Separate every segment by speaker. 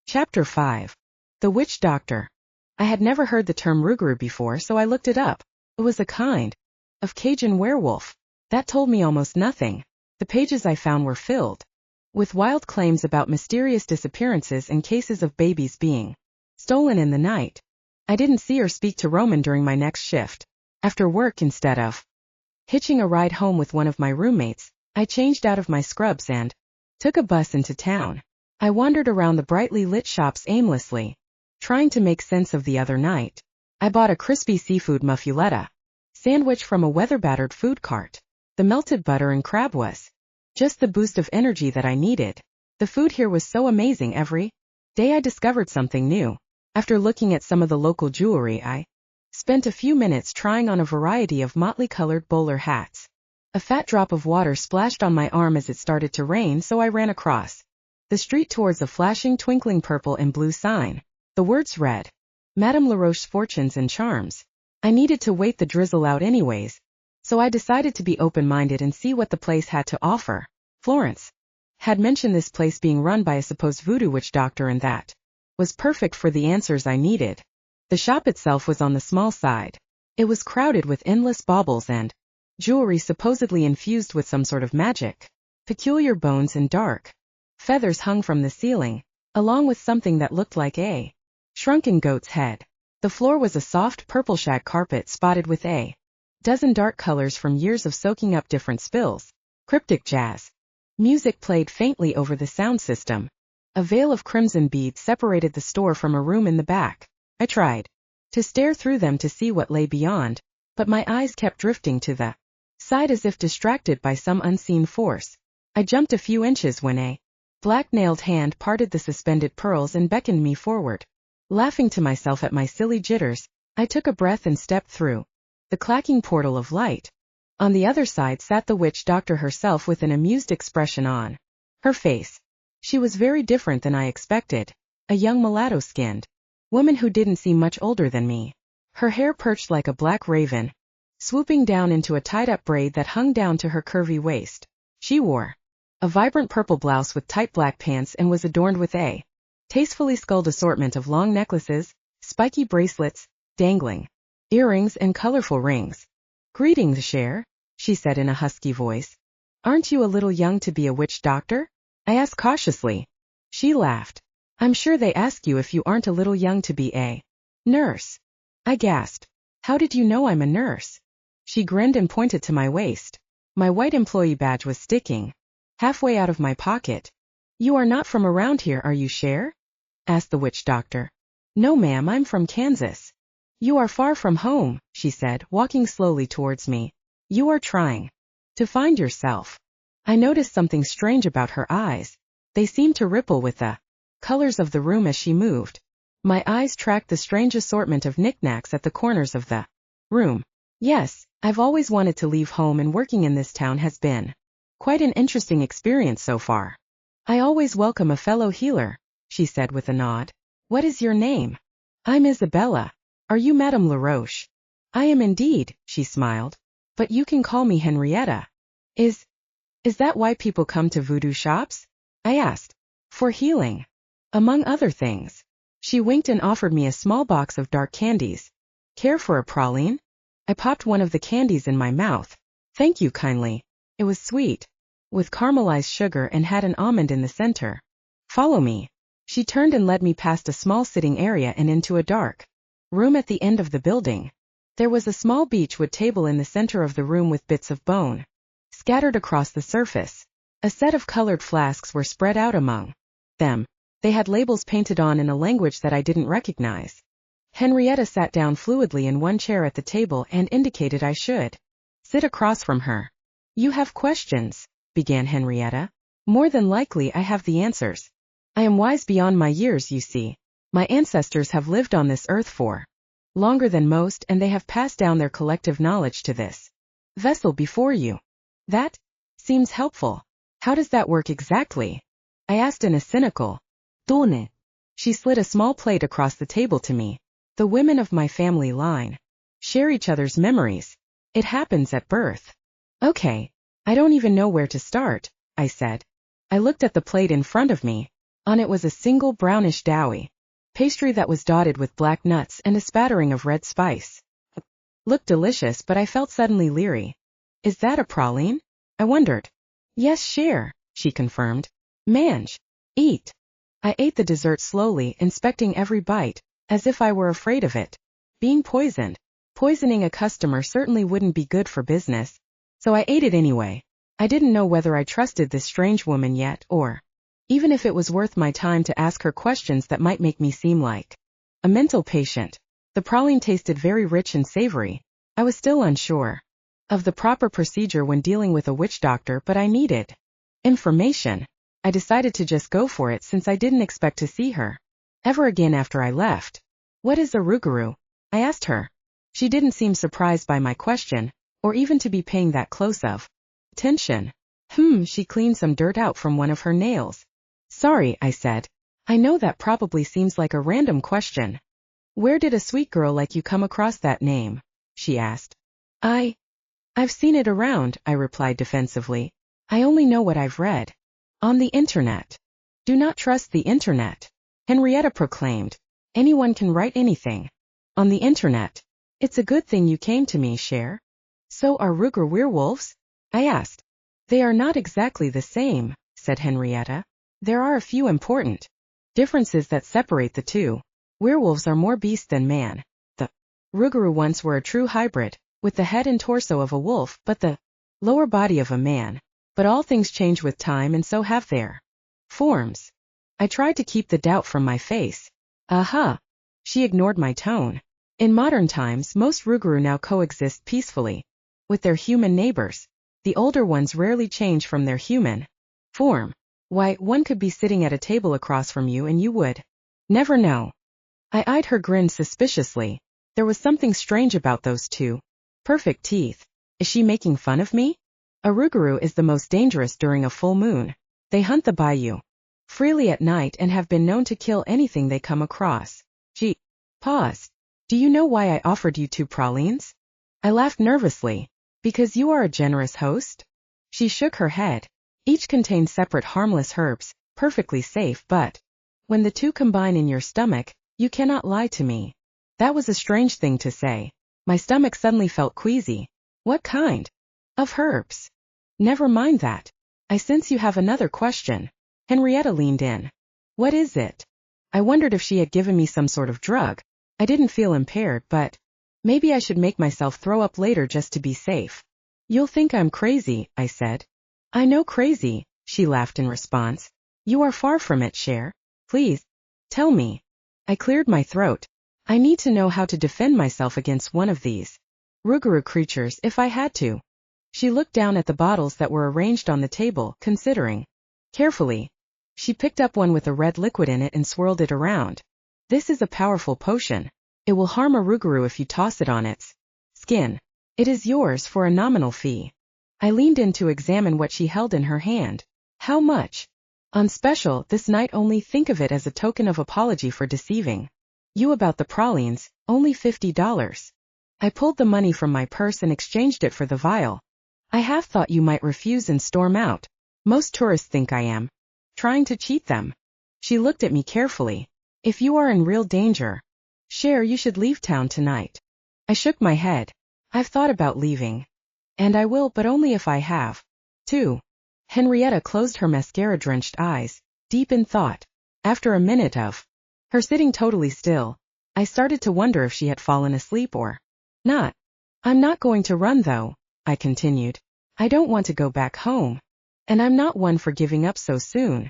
Speaker 1: Chapter 5. The Witch Doctor. I had never heard the term rougarou before, so I looked it up. It was a kind of Cajun werewolf. That told me almost nothing. The pages I found were filled with wild claims about mysterious disappearances and cases of babies being stolen in the night. I didn't see or speak to Roman during my next shift. After work, instead of hitching a ride home with one of my roommates, I changed out of my scrubs and took a bus into town. I wandered around the brightly lit shops aimlessly, trying to make sense of the other night. I bought a crispy seafood muffuletta sandwich from a weather-battered food cart. The melted butter and crab was just the boost of energy that I needed. The food here was so amazing. Every day I discovered something new. After looking at some of the local jewelry, I spent a few minutes trying on a variety of motley-colored bowler hats. A fat drop of water splashed on my arm as it started to rain, so I ran across the street towards a flashing, twinkling purple and blue sign. The words read, Madame Laroche's Fortunes and Charms. I needed to wait the drizzle out anyways, so I decided to be open-minded and see what the place had to offer. Florence had mentioned this place being run by a supposed voodoo witch doctor, and that was perfect for the answers I needed. The shop itself was on the small side. It was crowded with endless baubles and jewelry supposedly infused with some sort of magic. Peculiar bones and dark feathers hung from the ceiling, along with something that looked like a shrunken goat's head. The floor was a soft purple shag carpet spotted with a dozen dark colors from years of soaking up different spills. Cryptic jazz music played faintly over the sound system. A veil of crimson beads separated the store from a room in the back. I tried to stare through them to see what lay beyond, but my eyes kept drifting to the side as if distracted by some unseen force. I jumped a few inches when a black-nailed hand parted the suspended pearls and beckoned me forward. Laughing to myself at my silly jitters, I took a breath and stepped through the clacking portal of light. On the other side sat the witch doctor herself with an amused expression on her face. She was very different than I expected. A young mulatto-skinned woman who didn't seem much older than me. Her hair perched like a black raven, swooping down into a tied-up braid that hung down to her curvy waist. She wore a vibrant purple blouse with tight black pants and was adorned with a tastefully sculled assortment of long necklaces, spiky bracelets, dangling earrings, and colorful rings. Greetings, Cher, she said in a husky voice. Aren't you a little young to be a witch doctor? I asked cautiously. She laughed. I'm sure they ask you if you aren't a little young to be a nurse. I gasped. How did you know I'm a nurse? She grinned and pointed to my waist. My white employee badge was sticking halfway out of my pocket. You are not from around here, are you, Cher? Asked the witch doctor. No, ma'am, I'm from Kansas. You are far from home, she said, walking slowly towards me. You are trying to find yourself. I noticed something strange about her eyes. They seemed to ripple with the colors of the room as she moved. My eyes tracked the strange assortment of knickknacks at the corners of the room. Yes, I've always wanted to leave home, and working in this town has been quite an interesting experience so far. I always welcome a fellow healer, she said with a nod. What is your name? I'm Isabella. Are you Madame Laroche? I am indeed, she smiled. But you can call me Henrietta. Is that why people come to voodoo shops? I asked. For healing, among other things. She winked and offered me a small box of dark candies. Care for a praline? I popped one of the candies in my mouth. Thank you kindly. It was sweet, with caramelized sugar, and had an almond in the center. Follow me. She turned and led me past a small sitting area and into a dark room at the end of the building. There was a small beechwood table in the center of the room with bits of bone scattered across the surface. A set of colored flasks were spread out among them. They had labels painted on in a language that I didn't recognize. Henrietta sat down fluidly in one chair at the table and indicated I should sit across from her. You have questions, began Henrietta. More than likely I have the answers. I am wise beyond my years, you see. My ancestors have lived on this earth for longer than most, and they have passed down their collective knowledge to this vessel before you. That seems helpful. How does that work exactly? I asked in a cynical tone. She slid a small plate across the table to me. The women of my family line share each other's memories. It happens at birth. Okay, I don't even know where to start, I said. I looked at the plate in front of me. On it was a single brownish doughy pastry that was dotted with black nuts and a spattering of red spice. Looked delicious, but I felt suddenly leery. Is that a praline? I wondered. Yes, share, she confirmed. Mange. Eat. I ate the dessert slowly, inspecting every bite, as if I were afraid of it. Being poisoned. Poisoning a customer certainly wouldn't be good for business. So I ate it anyway. I didn't know whether I trusted this strange woman yet, or even if it was worth my time to ask her questions that might make me seem like a mental patient. The praline tasted very rich and savory. I was still unsure of the proper procedure when dealing with a witch doctor, but I needed information. I decided to just go for it since I didn't expect to see her ever again after I left. What is a rougarou? I asked her. She didn't seem surprised by my question, or even to be paying that close of attention. She cleaned some dirt out from one of her nails. Sorry, I said. I know that probably seems like a random question. Where did a sweet girl like you come across that name? She asked. I've seen it around, I replied defensively. I only know what I've read on the internet. Do not trust the internet, Henrietta proclaimed. Anyone can write anything on the internet. It's a good thing you came to me, Cher. So are Ruger werewolves? I asked. They are not exactly the same, said Henrietta. There are a few important differences that separate the two. Werewolves are more beast than man. The rougarou once were a true hybrid, with the head and torso of a wolf but the lower body of a man. But all things change with time, and so have their forms. I tried to keep the doubt from my face. Aha! She ignored my tone. In modern times, most rougarou now coexist peacefully with their human neighbors. The older ones rarely change from their human form. Why, one could be sitting at a table across from you and you would never know. I eyed her grin suspiciously. There was something strange about those two perfect teeth. Is she making fun of me? A rougarou is the most dangerous during a full moon. They hunt the bayou freely at night and have been known to kill anything they come across. She paused. Do you know why I offered you 2 pralines? I laughed nervously. Because you are a generous host? She shook her head. Each contains separate harmless herbs, perfectly safe, but when the 2 combine in your stomach, you cannot lie to me. That was a strange thing to say. My stomach suddenly felt queasy. What kind of herbs? Never mind that. I sense you have another question. Henrietta leaned in. What is it? I wondered if she had given me some sort of drug. I didn't feel impaired, but maybe I should make myself throw up later just to be safe. You'll think I'm crazy, I said. I know crazy, she laughed in response. You are far from it, Cher. Please, tell me. I cleared my throat. I need to know how to defend myself against one of these rougarou creatures if I had to. She looked down at the bottles that were arranged on the table, considering carefully. She picked up one with a red liquid in it and swirled it around. This is a powerful potion. It will harm a rougarou if you toss it on its skin. It is yours for a nominal fee. I leaned in to examine what she held in her hand. How much? On special this night, only think of it as a token of apology for deceiving you about the pralines, only $50. I pulled the money from my purse and exchanged it for the vial. I half thought you might refuse and storm out. Most tourists think I am trying to cheat them. She looked at me carefully. If you are in real danger, Cher, you should leave town tonight. I shook my head. I've thought about leaving. And I will, but only if I have to. Henrietta closed her mascara-drenched eyes, deep in thought. After a minute of her sitting totally still, I started to wonder if she had fallen asleep or not. I'm not going to run though, I continued. I don't want to go back home. And I'm not one for giving up so soon.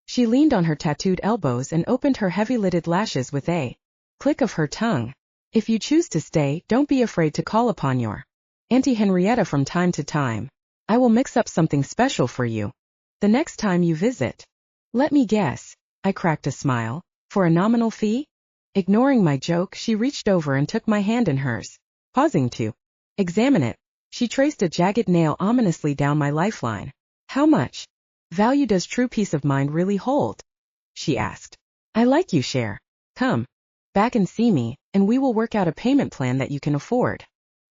Speaker 1: She leaned on her tattooed elbows and opened her heavy-lidded lashes with a click of her tongue. If you choose to stay, don't be afraid to call upon your Auntie Henrietta from time to time. I will mix up something special for you the next time you visit. Let me guess. I cracked a smile. For a nominal fee? Ignoring my joke, she reached over and took my hand in hers. Pausing to examine it, she traced a jagged nail ominously down my lifeline. How much value does true peace of mind really hold? She asked. I like you, Cher. Come back and see me, and we will work out a payment plan that you can afford.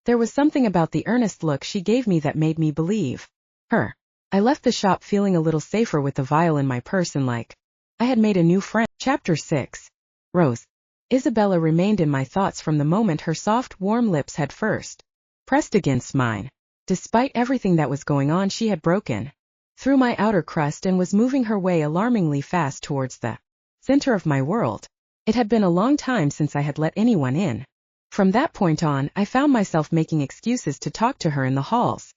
Speaker 1: There was something about the earnest look she gave me that made me believe her. I left the shop feeling a little safer with the vial in my purse and like I had made a new friend. Chapter 6. Rose. Isabella remained in my thoughts from the moment her soft, warm lips had first pressed against mine. Despite everything that was going on, she had broken through my outer crust and was moving her way alarmingly fast towards the center of my world. It had been a long time since I had let anyone in. From that point on, I found myself making excuses to talk to her in the halls.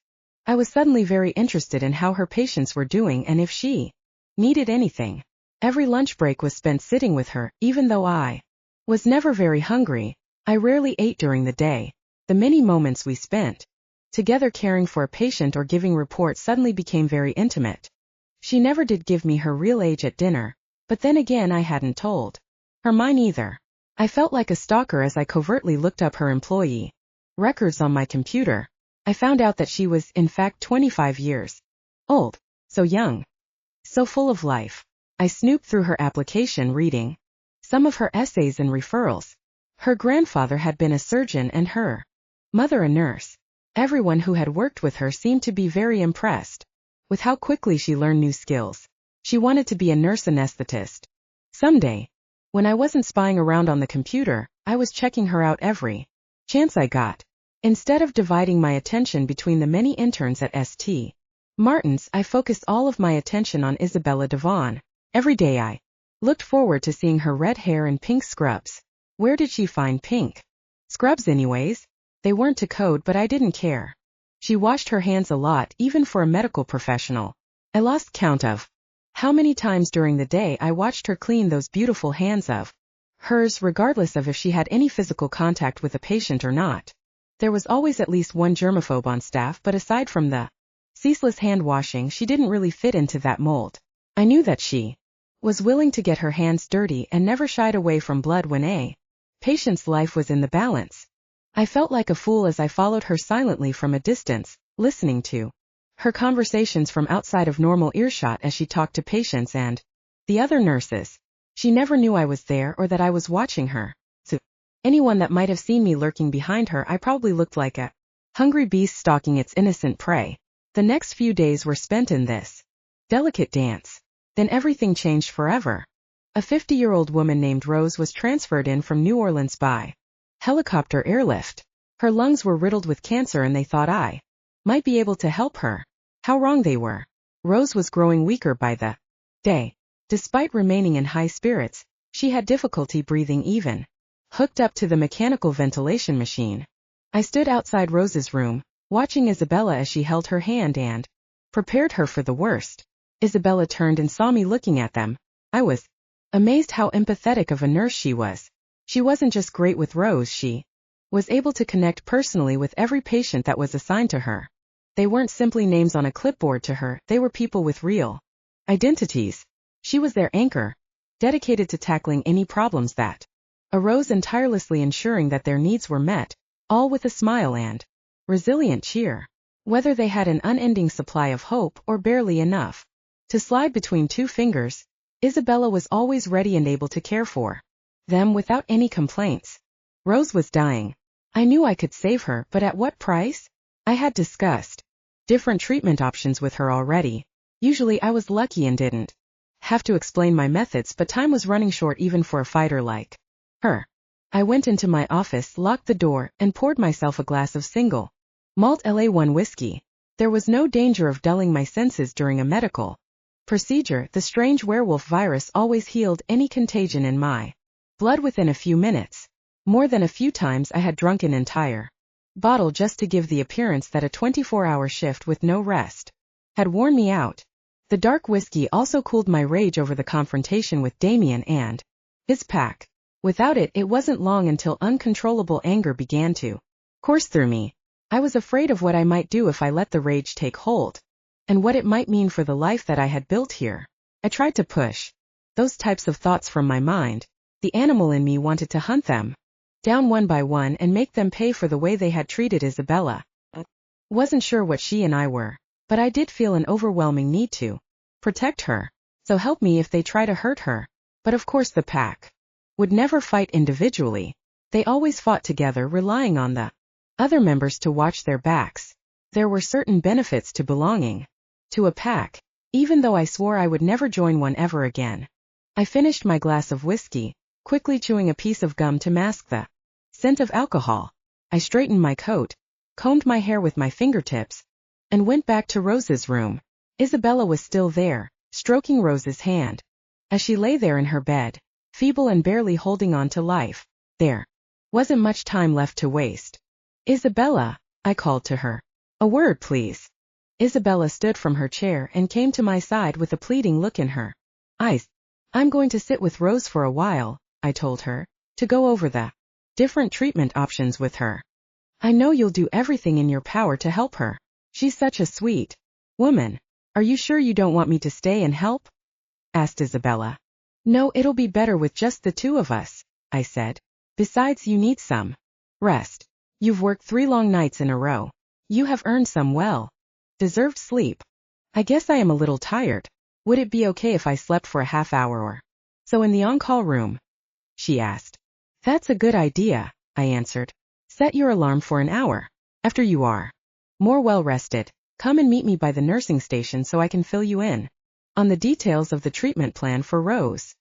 Speaker 1: I was suddenly very interested in how her patients were doing and if she needed anything. Every lunch break was spent sitting with her, even though I was never very hungry. I rarely ate during the day. The many moments we spent together caring for a patient or giving reports suddenly became very intimate. She never did give me her real age at dinner, but then again I hadn't told her mine either. I felt like a stalker as I covertly looked up her employee records on my computer. I found out that she was, in fact, 25 years old. So young. So full of life. I snooped through her application, reading some of her essays and referrals. Her grandfather had been a surgeon and her mother a nurse. Everyone who had worked with her seemed to be very impressed with how quickly she learned new skills. She wanted to be a nurse anesthetist someday. When I wasn't spying around on the computer, I was checking her out every chance I got. Instead of dividing my attention between the many interns at St. Martin's, I focused all of my attention on Isabella Devon. Every day I looked forward to seeing her red hair and pink scrubs. Where did she find pink scrubs anyways? They weren't to code, but I didn't care. She washed her hands a lot, even for a medical professional. I lost count of how many times during the day I watched her clean those beautiful hands of hers, regardless of if she had any physical contact with a patient or not. There was always at least one germaphobe on staff, but aside from the ceaseless hand washing, she didn't really fit into that mold. I knew that she was willing to get her hands dirty and never shied away from blood when a patient's life was in the balance. I felt like a fool as I followed her silently from a distance, listening to her conversations from outside of normal earshot as she talked to patients and the other nurses. She never knew I was there or that I was watching her. To anyone that might have seen me lurking behind her, I probably looked like a hungry beast stalking its innocent prey. The next few days were spent in this delicate dance. Then everything changed forever. A 50-year-old woman named Rose was transferred in from New Orleans by helicopter airlift. Her lungs were riddled with cancer and they thought I might be able to help her. How wrong they were. Rose was growing weaker by the day. Despite remaining in high spirits, she had difficulty breathing even hooked up to the mechanical ventilation machine. I stood outside Rose's room, watching Isabella as she held her hand and prepared her for the worst. Isabella turned and saw me looking at them. I was amazed how empathetic of a nurse she was. She wasn't just great with Rose, she was able to connect personally with every patient that was assigned to her. They weren't simply names on a clipboard to her, they were people with real identities. She was their anchor, dedicated to tackling any problems that arose and tirelessly ensuring that their needs were met, all with a smile and resilient cheer. Whether they had an unending supply of hope or barely enough to slide between two fingers, Isabella was always ready and able to care for them without any complaints. Rose was dying. I knew I could save her, but at what price? I had discussed different treatment options with her already. Usually I was lucky and didn't have to explain my methods, but time was running short even for a fighter like her. I went into my office, locked the door, and poured myself a glass of single malt LA1 whiskey. There was no danger of dulling my senses during a medical procedure. The strange werewolf virus always healed any contagion in my blood within a few minutes. More than a few times I had drunk an entire bottle just to give the appearance that a 24-hour shift with no rest had worn me out. The dark whiskey also cooled my rage over the confrontation with Damien and his pack. Without it, it wasn't long until uncontrollable anger began to course through me. I was afraid of what I might do if I let the rage take hold, and what it might mean for the life that I had built here. I tried to push those types of thoughts from my mind. The animal in me wanted to hunt them down one by one and make them pay for the way they had treated Isabella. Wasn't sure what she and I were, but I did feel an overwhelming need to protect her. So help me if they try to hurt her. But of course the pack would never fight individually. They always fought together, relying on the other members to watch their backs. There were certain benefits to belonging to a pack, even though I swore I would never join one ever again. I finished my glass of whiskey, quickly chewing a piece of gum to mask the scent of alcohol. I straightened my coat, combed my hair with my fingertips, and went back to Rose's room. Isabella was still there, stroking Rose's hand, as she lay there in her bed, feeble and barely holding on to life. There wasn't much time left to waste. Isabella, I called to her. A word, please. Isabella stood from her chair and came to my side with a pleading look in her eyes. I'm going to sit with Rose for a while, I told her, to go over the different treatment options with her. I know you'll do everything in your power to help her. She's such a sweet woman. Are you sure you don't want me to stay and help? Asked Isabella. No, it'll be better with just the two of us, I said. Besides, you need some rest. You've worked 3 long nights in a row. You have earned some well-deserved sleep. I guess I am a little tired. Would it be okay if I slept for a half hour or so in the on-call room? She asked. That's a good idea, I answered. Set your alarm for an hour. After you are more well-rested, come and meet me by the nursing station so I can fill you in on the details of the treatment plan for Rose.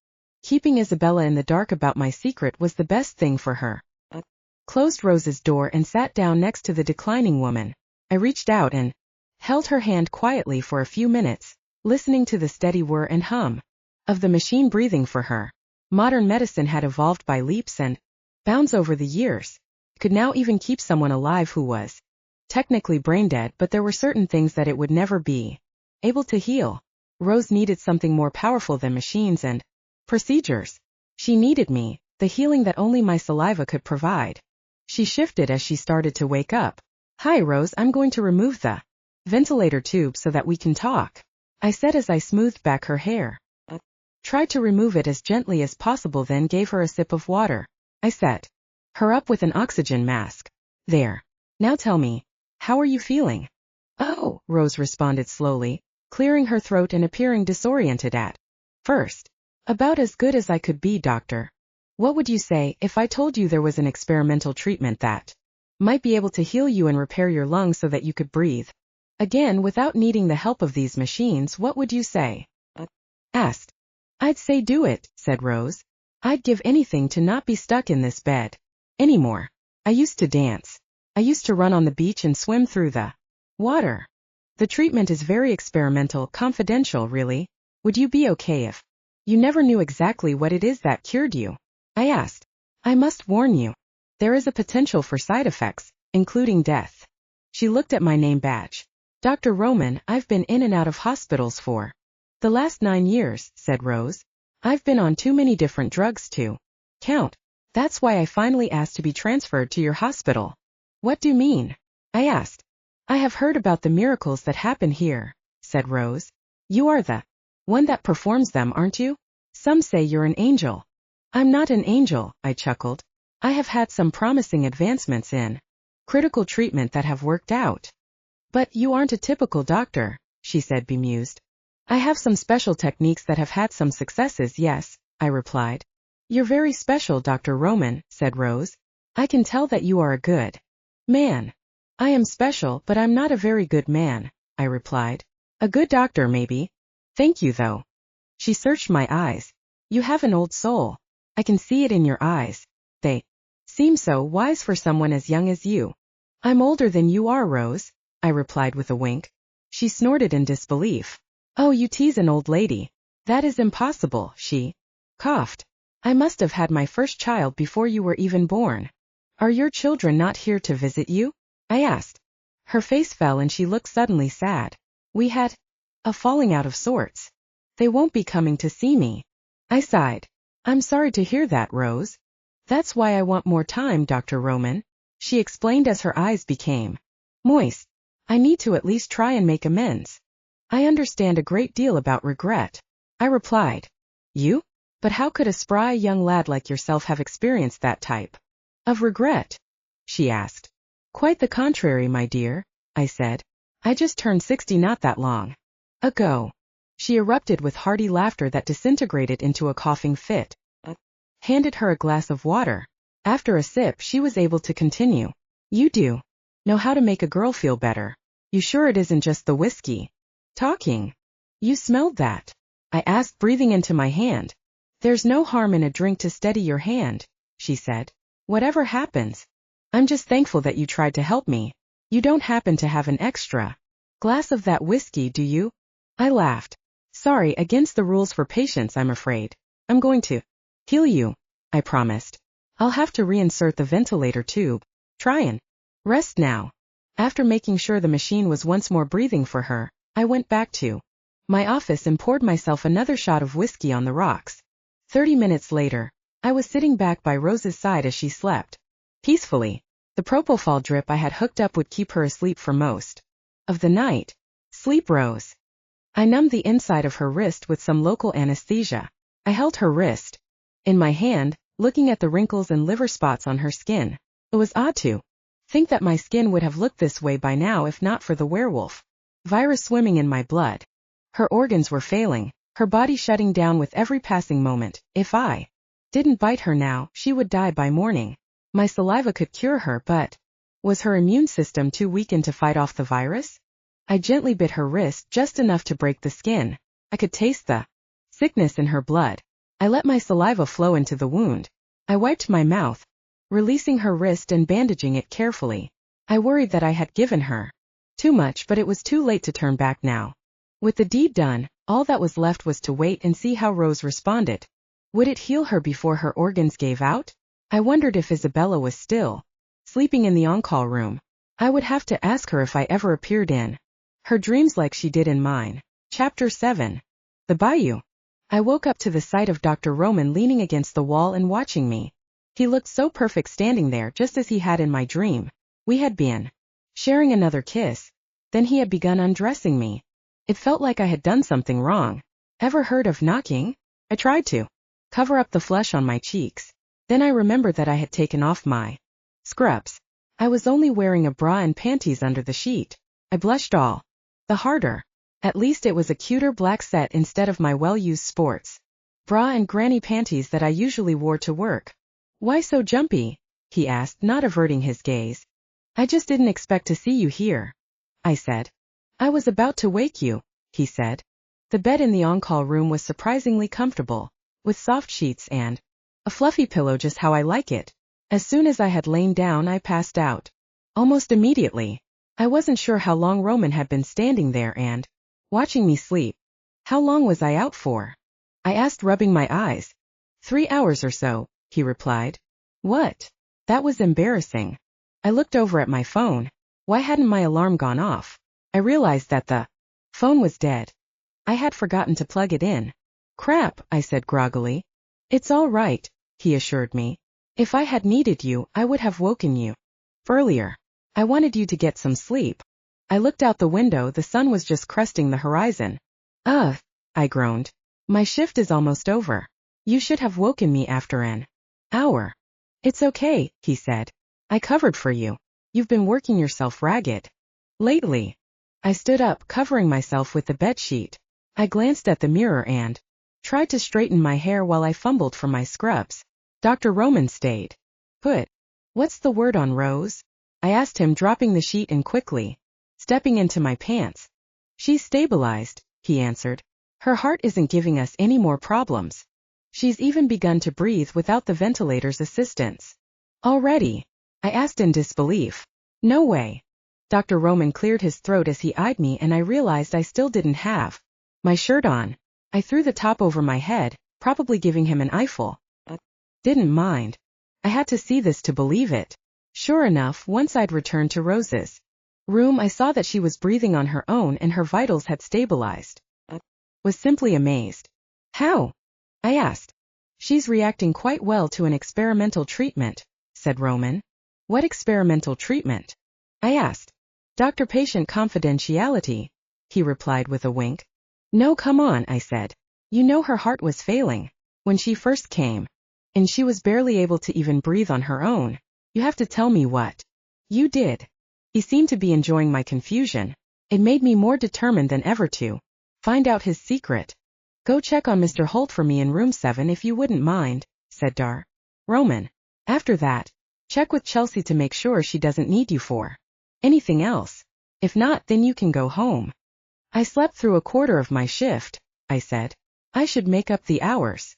Speaker 1: Keeping Isabella in the dark about my secret was the best thing for her. I closed Rose's door and sat down next to the declining woman. I reached out and held her hand quietly for a few minutes, listening to the steady whir and hum of the machine breathing for her. Modern medicine had evolved by leaps and bounds over the years. It could now even keep someone alive who was technically brain dead, but there were certain things that it would never be able to heal. Rose needed something more powerful than machines and procedures. She needed me, the healing that only my saliva could provide. She shifted as she started to wake up. Hi Rose, I'm going to remove the ventilator tube so that we can talk, I said as I smoothed back her hair. Tried to remove it as gently as possible, then gave her a sip of water. I set her up with an oxygen mask. There. Now tell me, how are you feeling? Oh, Rose responded slowly, clearing her throat and appearing disoriented at first. About as good as I could be, doctor. What would you say if I told you there was an experimental treatment that might be able to heal you and repair your lungs so that you could breathe again without needing the help of these machines? What would you say? Asked. I'd say do it, said Rose. I'd give anything to not be stuck in this bed anymore. I used to dance. I used to run on the beach and swim through the water. The treatment is very experimental, confidential, really. Would you be okay if you never knew exactly what it is that cured you? I asked. I must warn you. There is a potential for side effects, including death. She looked at my name badge. Dr. Roman, I've been in and out of hospitals for the last 9 years, said Rose. I've been on too many different drugs to count. That's why I finally asked to be transferred to your hospital. What do you mean? I asked. I have heard about the miracles that happen here, said Rose. You are the one that performs them, aren't you? Some say you're an angel. I'm not an angel, I chuckled. I have had some promising advancements in critical treatment that have worked out. But you aren't a typical doctor, she said, bemused. I have some special techniques that have had some successes, yes, I replied. You're very special, Dr. Roman, said Rose. I can tell that you are a good man. I am special, but I'm not a very good man, I replied. A good doctor, maybe. Thank you, though. She searched my eyes. You have an old soul. I can see it in your eyes. They seem so wise for someone as young as you. I'm older than you are, Rose, I replied with a wink. She snorted in disbelief. Oh, you tease an old lady. That is impossible, she coughed. I must have had my first child before you were even born. Are your children not here to visit you? I asked. Her face fell and she looked suddenly sad. We had a falling out of sorts. They won't be coming to see me. I sighed. I'm sorry to hear that, Rose. That's why I want more time, Dr. Roman, she explained as her eyes became moist. I need to at least try and make amends. I understand a great deal about regret, I replied. You? But how could a spry young lad like yourself have experienced that type of regret? She asked. Quite the contrary, my dear, I said. I just turned 60 not that long ago. She erupted with hearty laughter that disintegrated into a coughing fit. I handed her a glass of water. After a sip, she was able to continue. You do know how to make a girl feel better. You sure it isn't just the whiskey talking? You smelled that? I asked, breathing into my hand. There's no harm in a drink to steady your hand, she said. Whatever happens. I'm just thankful that you tried to help me. You don't happen to have an extra glass of that whiskey, do you? I laughed. Sorry, against the rules for patients, I'm afraid. I'm going to heal you, I promised. I'll have to reinsert the ventilator tube. Try and rest now. After making sure the machine was once more breathing for her, I went back to my office and poured myself another shot of whiskey on the rocks. 30 minutes later, I was sitting back by Rose's side as she slept peacefully. The propofol drip I had hooked up would keep her asleep for most of the night. Sleep, Rose. I numbed the inside of her wrist with some local anesthesia. I held her wrist in my hand, looking at the wrinkles and liver spots on her skin. It was odd to think that my skin would have looked this way by now if not for the werewolf virus swimming in my blood. Her organs were failing, her body shutting down with every passing moment. If I didn't bite her now, she would die by morning. My saliva could cure her, but was her immune system too weakened to fight off the virus? I gently bit her wrist just enough to break the skin. I could taste the sickness in her blood. I let my saliva flow into the wound. I wiped my mouth, releasing her wrist and bandaging it carefully. I worried that I had given her too much, but it was too late to turn back now. With the deed done, all that was left was to wait and see how Rose responded. Would it heal her before her organs gave out? I wondered if Isabella was still sleeping in the on-call room. I would have to ask her if I ever appeared in her dreams like she did in mine. Chapter 7. The Bayou. I woke up to the sight of Dr. Roman leaning against the wall and watching me. He looked so perfect standing there, just as he had in my dream. We had been sharing another kiss. Then he had begun undressing me. It felt like I had done something wrong. Ever heard of knocking? I tried to cover up the flesh on my cheeks. Then I remembered that I had taken off my scrubs. I was only wearing a bra and panties under the sheet. I blushed all the harder. At least it was a cuter black set instead of my well-used sports bra and granny panties that I usually wore to work. Why so jumpy? He asked, not averting his gaze. I just didn't expect to see you here, I said. I was about to wake you, he said. The bed in the on-call room was surprisingly comfortable, with soft sheets and a fluffy pillow just how I like it. As soon as I had lain down, I passed out. Almost immediately. I wasn't sure how long Roman had been standing there and watching me sleep. How long was I out for? I asked, rubbing my eyes. 3 hours or so, he replied. What? That was embarrassing. I looked over at my phone. Why hadn't my alarm gone off? I realized that the phone was dead. I had forgotten to plug it in. Crap, I said groggily. It's all right, he assured me. If I had needed you, I would have woken you earlier. I wanted you to get some sleep. I looked out the window, the sun was just cresting the horizon. Ugh, I groaned. My shift is almost over. You should have woken me after an hour. It's okay, he said. I covered for you. You've been working yourself ragged lately. I stood up, covering myself with the bedsheet. I glanced at the mirror and tried to straighten my hair while I fumbled for my scrubs. Dr. Roman stayed put. What's the word on Rose? I asked him, dropping the sheet in quickly, stepping into my pants. She's stabilized, he answered. Her heart isn't giving us any more problems. She's even begun to breathe without the ventilator's assistance. Already? I asked in disbelief. No way. Dr. Roman cleared his throat as he eyed me, and I realized I still didn't have my shirt on. I threw the top over my head, probably giving him an eyeful. Didn't mind. I had to see this to believe it. Sure enough, once I'd returned to Rose's room, I saw that she was breathing on her own and her vitals had stabilized. Was simply amazed. How? I asked. She's reacting quite well to an experimental treatment, said Roman. What experimental treatment? I asked. Doctor-patient confidentiality, he replied with a wink. No, come on, I said. You know her heart was failing when she first came, and she was barely able to even breathe on her own. You have to tell me what you did. He seemed to be enjoying my confusion. It made me more determined than ever to find out his secret. Go check on Mr. Holt for me in room 7 if you wouldn't mind, said Dar. Roman. After that, check with Chelsea to make sure she doesn't need you for anything else. If not, then you can go home. I slept through a quarter of my shift, I said. I should make up the hours.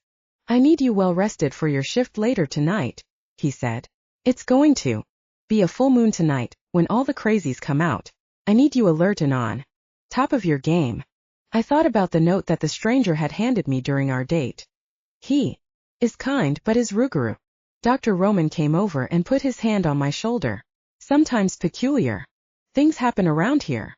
Speaker 1: I need you well rested for your shift later tonight, he said. It's going to be a full moon tonight, when all the crazies come out. I need you alert and on top of your game. I thought about the note that the stranger had handed me during our date. He is kind but is rude. Dr. Roman came over and put his hand on my shoulder. Sometimes peculiar things happen around here.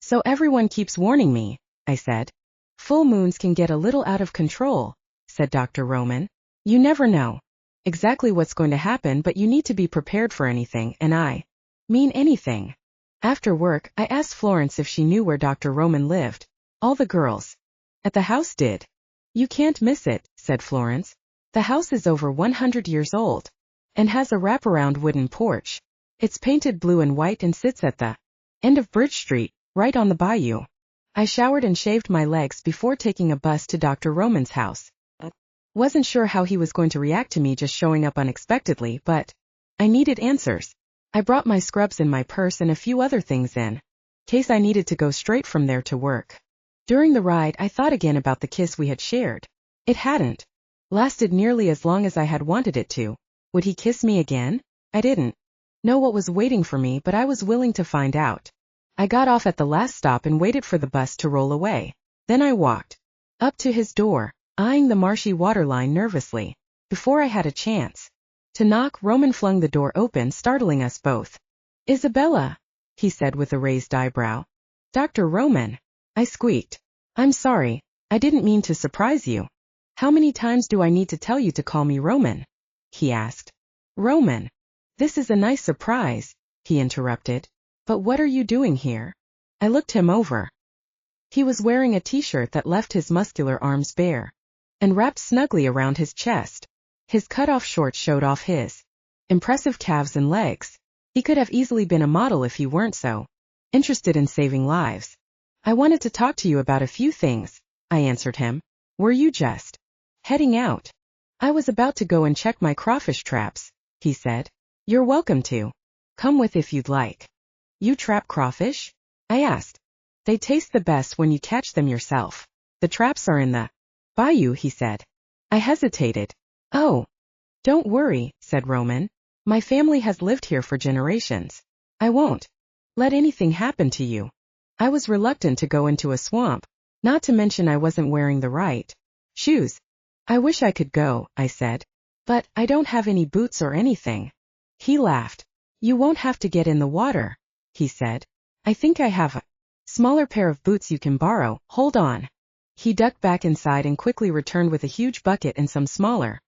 Speaker 1: So everyone keeps warning me, I said. Full moons can get a little out of control, said Dr. Roman. You never know exactly what's going to happen, but you need to be prepared for anything, and I mean anything. After work, I asked Florence if she knew where Dr. Roman lived. All the girls at the house did. You can't miss it, said Florence. The house is over 100 years old and has a wraparound wooden porch. It's painted blue and white and sits at the end of Bridge Street, right on the bayou. I showered and shaved my legs before taking a bus to Dr. Roman's house. Wasn't sure how he was going to react to me just showing up unexpectedly, but I needed answers. I brought my scrubs in my purse and a few other things in case I needed to go straight from there to work. During the ride, I thought again about the kiss we had shared. It hadn't lasted nearly as long as I had wanted it to. Would he kiss me again? I didn't know what was waiting for me, but I was willing to find out. I got off at the last stop and waited for the bus to roll away. Then I walked up to his door, eyeing the marshy waterline nervously. Before I had a chance to knock, Roman flung the door open, startling us both. Isabella, he said with a raised eyebrow. Dr. Roman, I squeaked. I'm sorry, I didn't mean to surprise you. How many times do I need to tell you to call me Roman? He asked. Roman. This is a nice surprise, he interrupted. But what are you doing here? I looked him over. He was wearing a t-shirt that left his muscular arms bare and wrapped snugly around his chest. His cut-off shorts showed off his impressive calves and legs. He could have easily been a model if he weren't so interested in saving lives. I wanted to talk to you about a few things, I answered him. Were you just heading out? I was about to go and check my crawfish traps, he said. You're welcome to come with if you'd like. You trap crawfish? I asked. They taste the best when you catch them yourself. The traps are in the bayou, he said. I hesitated. Oh, don't worry, said Roman. My family has lived here for generations. I won't let anything happen to you. I was reluctant to go into a swamp, not to mention I wasn't wearing the right shoes. I wish I could go, I said. But I don't have any boots or anything. He laughed. You won't have to get in the water, he said. I think I have a smaller pair of boots you can borrow. Hold on. He ducked back inside and quickly returned with a huge bucket and some smaller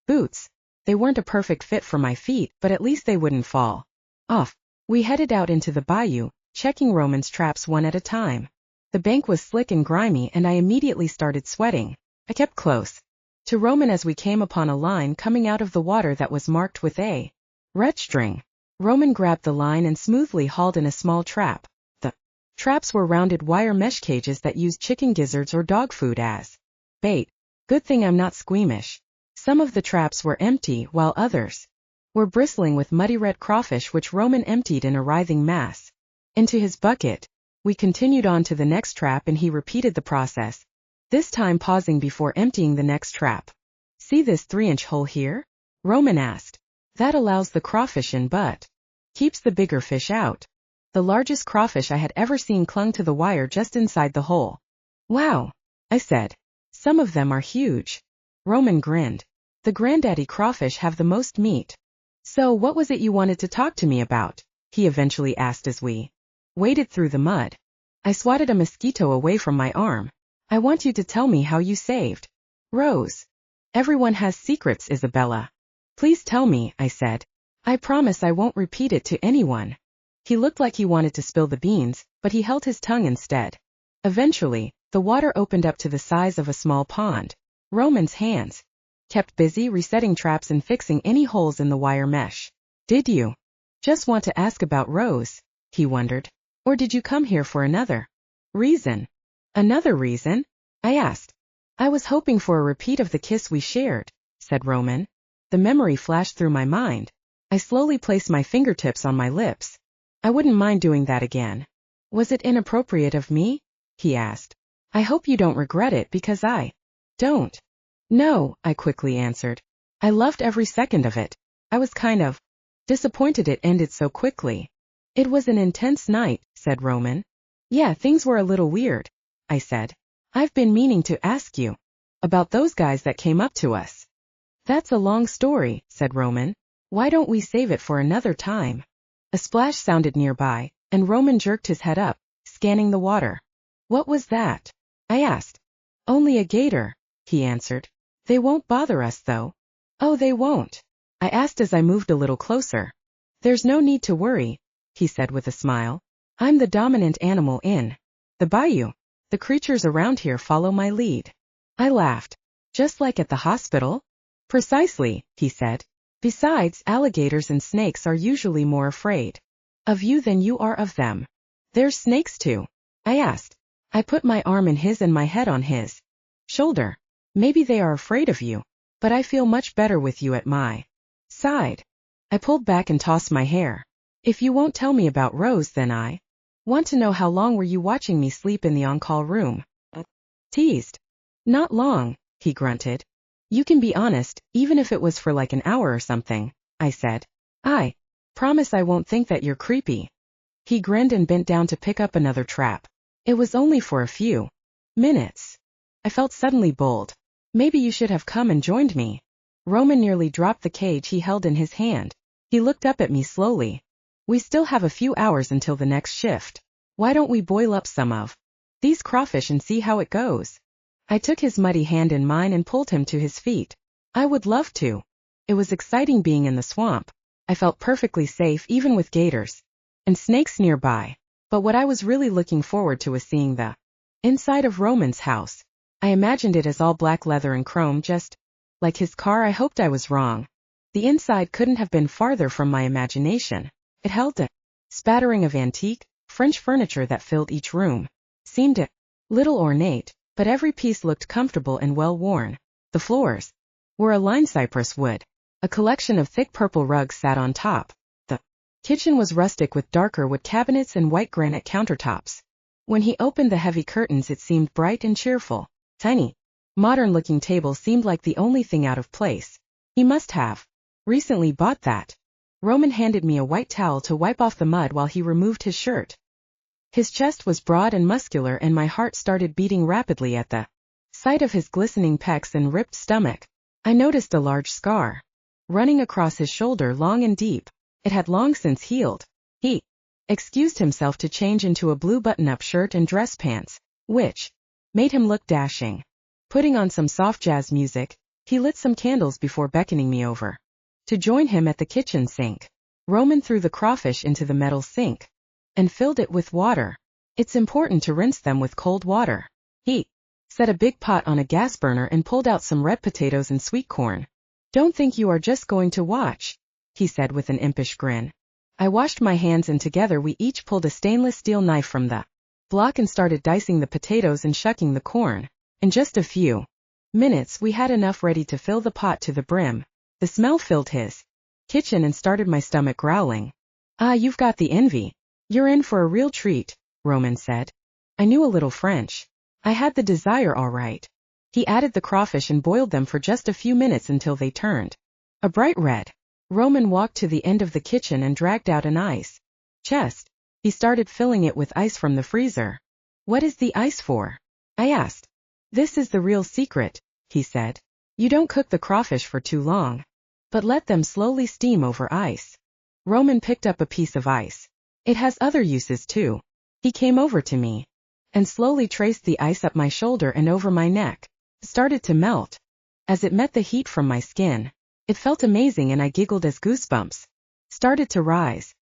Speaker 1: boots. They weren't a perfect fit for my feet, but at least they wouldn't fall off. We headed out into the bayou, checking Roman's traps one at a time. The bank was slick and grimy, and I immediately started sweating. I kept close to Roman as we came upon a line coming out of the water that was marked with a red string. Roman grabbed the line and smoothly hauled in a small trap. The traps were rounded wire mesh cages that used chicken gizzards or dog food as bait. Good thing I'm not squeamish. Some of the traps were empty, while others were bristling with muddy red crawfish, which Roman emptied in a writhing mass into his bucket. We continued on to the next trap, and he repeated the process, this time pausing before emptying the next trap. See this 3-inch hole here? Roman asked. That allows the crawfish in but keeps the bigger fish out. The largest crawfish I had ever seen clung to the wire just inside the hole. Wow, I said. Some of them are huge. Roman grinned. The granddaddy crawfish have the most meat. So what was it you wanted to talk to me about? He eventually asked as we waded through the mud. I swatted a mosquito away from my arm. I want you to tell me how you saved Rose. Everyone has secrets, Isabella. Please tell me, I said. I promise I won't repeat it to anyone. He looked like he wanted to spill the beans, but he held his tongue instead. Eventually, the water opened up to the size of a small pond. Roman's hands kept busy resetting traps and fixing any holes in the wire mesh. Did you just want to ask about Rose? He wondered. Or did you come here for another reason? Another reason? I asked. I was hoping for a repeat of the kiss we shared, said Roman. The memory flashed through my mind. I slowly placed my fingertips on my lips. I wouldn't mind doing that again. Was it inappropriate of me? He asked. I hope you don't regret it, because I don't. No, I quickly answered. I loved every second of it. I was kind of disappointed it ended so quickly. It was an intense night, said Roman. Yeah, things were a little weird, I said. I've been meaning to ask you about those guys that came up to us. That's a long story, said Roman. Why don't we save it for another time? A splash sounded nearby, and Roman jerked his head up, scanning the water. What was that? I asked. Only a gator, he answered. They won't bother us though. Oh, they won't, I asked as I moved a little closer. There's no need to worry, he said with a smile. I'm the dominant animal in the bayou. The creatures around here follow my lead. I laughed. Just like at the hospital? Precisely, he said. Besides, alligators and snakes are usually more afraid of you than you are of them. There's snakes too, I asked. I put my arm in his and my head on his shoulder. Maybe they are afraid of you, but I feel much better with you at my side. I pulled back and tossed my hair. If you won't tell me about Rose, then I want to know how long were you watching me sleep in the on-call room? Teased. Not long, he grunted. You can be honest, even if it was for like an hour or something, I said. I promise I won't think that you're creepy. He grinned and bent down to pick up another trap. It was only for a few minutes. I felt suddenly bold. Maybe you should have come and joined me. Roman nearly dropped the cage he held in his hand. He looked up at me slowly. We still have a few hours until the next shift. Why don't we boil up some of these crawfish and see how it goes? I took his muddy hand in mine and pulled him to his feet. I would love to. It was exciting being in the swamp. I felt perfectly safe even with gators and snakes nearby. But what I was really looking forward to was seeing the inside of Roman's house. I imagined it as all black leather and chrome, just like his car. I hoped I was wrong. The inside couldn't have been farther from my imagination. It held a spattering of antique, French furniture that filled each room. Seemed a little ornate, but every piece looked comfortable and well worn. The floors were aligned cypress wood. A collection of thick purple rugs sat on top. The kitchen was rustic with darker wood cabinets and white granite countertops. When he opened the heavy curtains, it seemed bright and cheerful. Tiny, modern-looking table seemed like the only thing out of place. He must have recently bought that. Roman handed me a white towel to wipe off the mud while he removed his shirt. His chest was broad and muscular, and my heart started beating rapidly at the sight of his glistening pecs and ripped stomach. I noticed a large scar running across his shoulder, long and deep. It had long since healed. He excused himself to change into a blue button-up shirt and dress pants, which made him look dashing. Putting on some soft jazz music, he lit some candles before beckoning me over to join him at the kitchen sink. Roman threw the crawfish into the metal sink and filled it with water. It's important to rinse them with cold water. He set a big pot on a gas burner and pulled out some red potatoes and sweet corn. Don't think you are just going to watch, he said with an impish grin. I washed my hands, and together we each pulled a stainless steel knife from the block and started dicing the potatoes and shucking the corn. In just a few minutes we had enough ready to fill the pot to the brim. The smell filled his kitchen and started my stomach growling. Ah, you've got the envy. You're in for a real treat, Roman said. I knew a little French. I had the desire all right. He added the crawfish and boiled them for just a few minutes until they turned a bright red. Roman walked to the end of the kitchen and dragged out an ice chest. He started filling it with ice from the freezer. What is the ice for? I asked. This is the real secret, he said. You don't cook the crawfish for too long, but let them slowly steam over ice. Roman picked up a piece of ice. It has other uses too. He came over to me and slowly traced the ice up my shoulder and over my neck. It started to melt. As it met the heat from my skin, it felt amazing, and I giggled as goosebumps started to rise.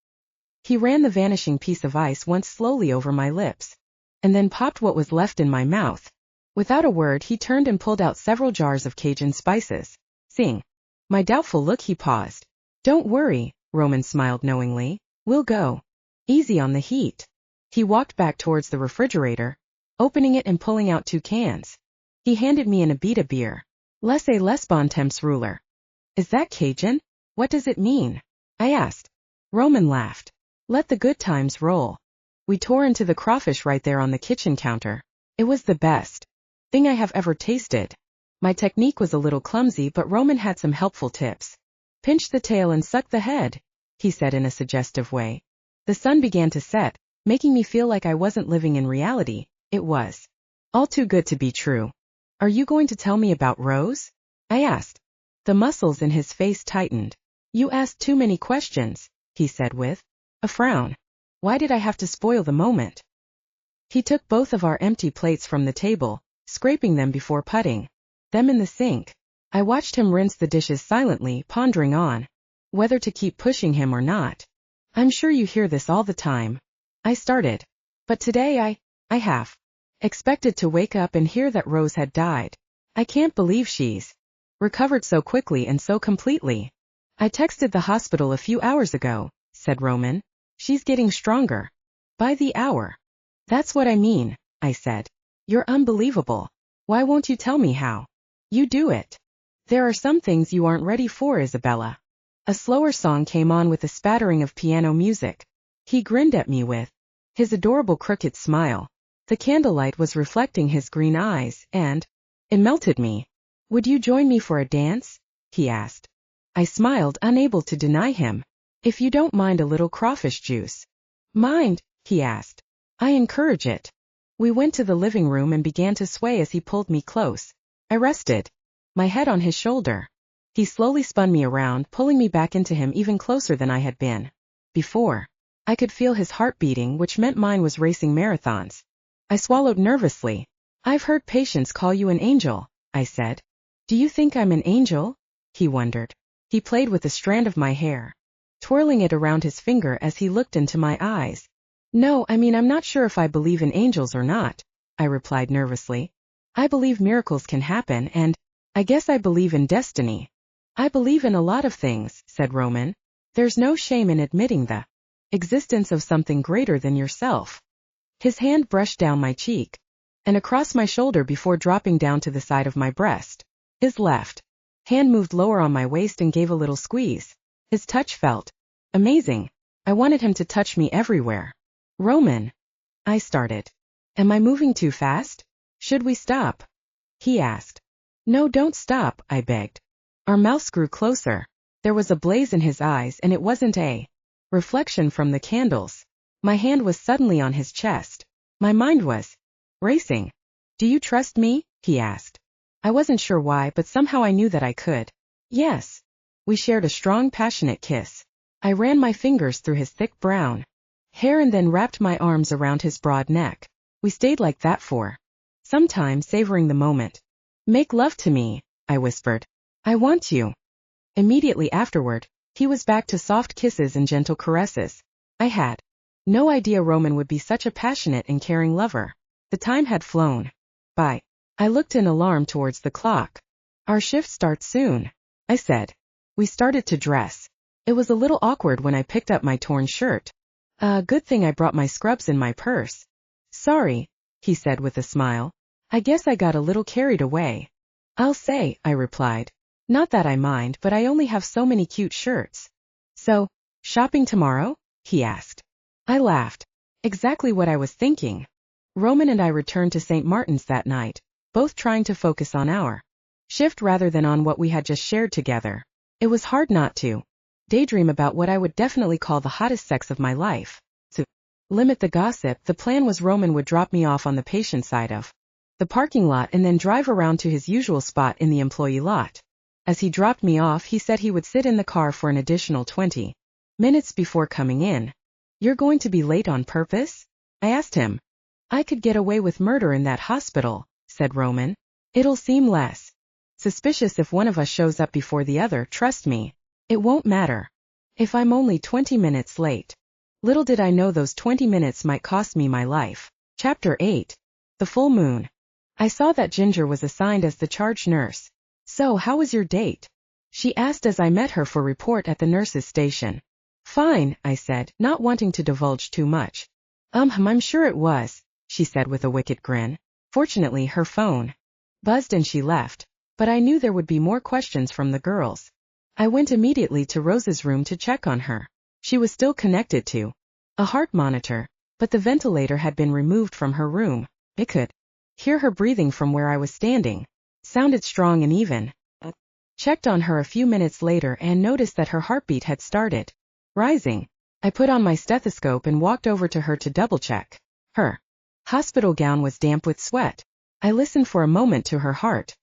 Speaker 1: He ran the vanishing piece of ice once slowly over my lips, and then popped what was left in my mouth. Without a word, he turned and pulled out several jars of Cajun spices. Seeing my doubtful look, he paused. Don't worry, Roman smiled knowingly. We'll go easy on the heat. He walked back towards the refrigerator, opening it and pulling out 2 cans. He handed me an Abita beer. Laissez-les bon temps ruler. Is that Cajun? What does it mean? I asked. Roman laughed. Let the good times roll. We tore into the crawfish right there on the kitchen counter. It was the best thing I have ever tasted. My technique was a little clumsy, but Roman had some helpful tips. Pinch the tail and suck the head, he said in a suggestive way. The sun began to set, making me feel like I wasn't living in reality. It was all too good to be true. Are you going to tell me about Rose? I asked. The muscles in his face tightened. You asked too many questions, he said with a frown. Why did I have to spoil the moment? He took both of our empty plates from the table, scraping them before putting them in the sink. I watched him rinse the dishes silently, pondering on whether to keep pushing him or not. I'm sure you hear this all the time, I started. But today I have expected to wake up and hear that Rose had died. I can't believe she's recovered so quickly and so completely. I texted the hospital a few hours ago, said Roman. She's getting stronger. By the hour. That's what I mean, I said. You're unbelievable. Why won't you tell me how you do it? There are some things you aren't ready for, Isabella. A slower song came on with a spattering of piano music. He grinned at me with his adorable crooked smile. The candlelight was reflecting his green eyes, and it melted me. Would you join me for a dance? He asked. I smiled, unable to deny him. If you don't mind a little crawfish juice. Mind? He asked. I encourage it. We went to the living room and began to sway as he pulled me close. I rested my head on his shoulder. He slowly spun me around, pulling me back into him even closer than I had been before. I could feel his heart beating, which meant mine was racing marathons. I swallowed nervously. I've heard patients call you an angel, I said. Do you think I'm an angel? He wondered. He played with a strand of my hair, twirling it around his finger as he looked into my eyes. No, I mean, I'm not sure if I believe in angels or not, I replied nervously. I believe miracles can happen, and I guess I believe in destiny. I believe in a lot of things, said Roman. There's no shame in admitting the existence of something greater than yourself. His hand brushed down my cheek and across my shoulder before dropping down to the side of my breast. His left hand moved lower on my waist and gave a little squeeze. His touch felt amazing. I wanted him to touch me everywhere. Roman, I started. Am I moving too fast? Should we stop? He asked. No, don't stop, I begged. Our mouths grew closer. There was a blaze in his eyes, and it wasn't a reflection from the candles. My hand was suddenly on his chest. My mind was racing. Do you trust me? He asked. I wasn't sure why, but somehow I knew that I could. Yes. We shared a strong, passionate kiss. I ran my fingers through his thick brown hair and then wrapped my arms around his broad neck. We stayed like that for some time, savoring the moment. Make love to me, I whispered. I want you. Immediately afterward, he was back to soft kisses and gentle caresses. I had no idea Roman would be such a passionate and caring lover. The time had flown by. I looked in alarm towards the clock. Our shift starts soon, I said. We started to dress. It was a little awkward when I picked up my torn shirt. Good thing I brought my scrubs in my purse. Sorry, he said with a smile. I guess I got a little carried away. I'll say, I replied. Not that I mind, but I only have so many cute shirts. So, shopping tomorrow? He asked. I laughed. Exactly what I was thinking. Roman and I returned to St. Martin's that night, both trying to focus on our shift rather than on what we had just shared together. It was hard not to daydream about what I would definitely call the hottest sex of my life. To limit the gossip, the plan was Roman would drop me off on the patient side of the parking lot and then drive around to his usual spot in the employee lot. As he dropped me off, he said he would sit in the car for an additional 20 minutes before coming in. You're going to be late on purpose? I asked him. I could get away with murder in that hospital, said Roman. It'll seem less suspicious if one of us shows up before the other, trust me. It won't matter if I'm only 20 minutes late. Little did I know those 20 minutes might cost me my life. Chapter 8. The Full Moon. I saw that Ginger was assigned as the charge nurse. So, how was your date? She asked as I met her for report at the nurse's station. Fine, I said, not wanting to divulge too much. I'm sure it was, she said with a wicked grin. Fortunately, her phone buzzed and she left, but I knew there would be more questions from the girls. I went immediately to Rose's room to check on her. She was still connected to a heart monitor, but the ventilator had been removed from her room. I could hear her breathing from where I was standing. Sounded strong and even. Checked on her a few minutes later and noticed that her heartbeat had started rising. I put on my stethoscope and walked over to her to double-check. Her hospital gown was damp with sweat. I listened for a moment to her heart.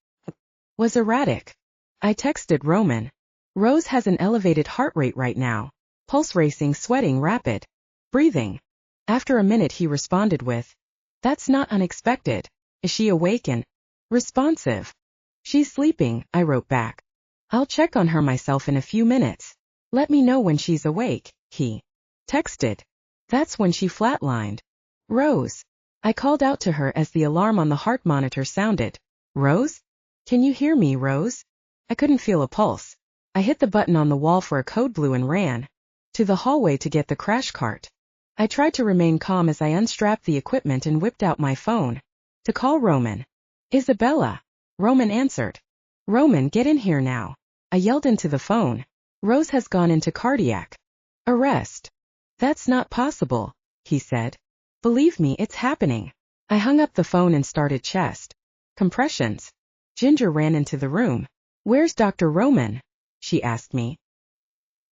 Speaker 1: Was erratic. I texted Roman. Rose has an elevated heart rate right now. Pulse racing, sweating, rapid. Breathing. After a minute he responded with, "That's not unexpected. Is she awake and responsive?" "She's sleeping," I wrote back. "I'll check on her myself in a few minutes. Let me know when she's awake," he texted. That's when she flatlined. "Rose." I called out to her as the alarm on the heart monitor sounded. "Rose? Can you hear me, Rose?" I couldn't feel a pulse. I hit the button on the wall for a code blue and ran to the hallway to get the crash cart. I tried to remain calm as I unstrapped the equipment and whipped out my phone to call Roman. "Isabella." Roman answered. "Roman, get in here now." I yelled into the phone. "Rose has gone into cardiac arrest." "That's not possible," he said. "Believe me, it's happening." I hung up the phone and started chest compressions. Ginger ran into the room. "Where's Dr. Roman?" she asked me.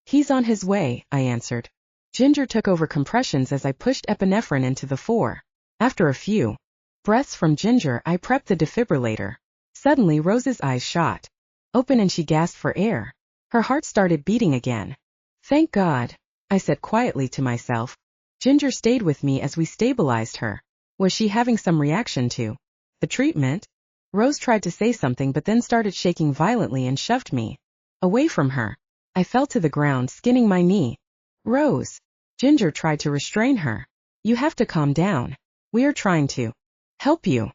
Speaker 1: "He's on his way," I answered. Ginger took over compressions as I pushed epinephrine into the fore. After a few breaths from Ginger, I prepped the defibrillator. Suddenly Rose's eyes shot open and she gasped for air. Her heart started beating again. "Thank God," I said quietly to myself. Ginger stayed with me as we stabilized her. Was she having some reaction to the treatment? Rose tried to say something but then started shaking violently and shoved me away from her. I fell to the ground, skinning my knee. "Rose." Ginger tried to restrain her. "You have to calm down. We are trying to help you."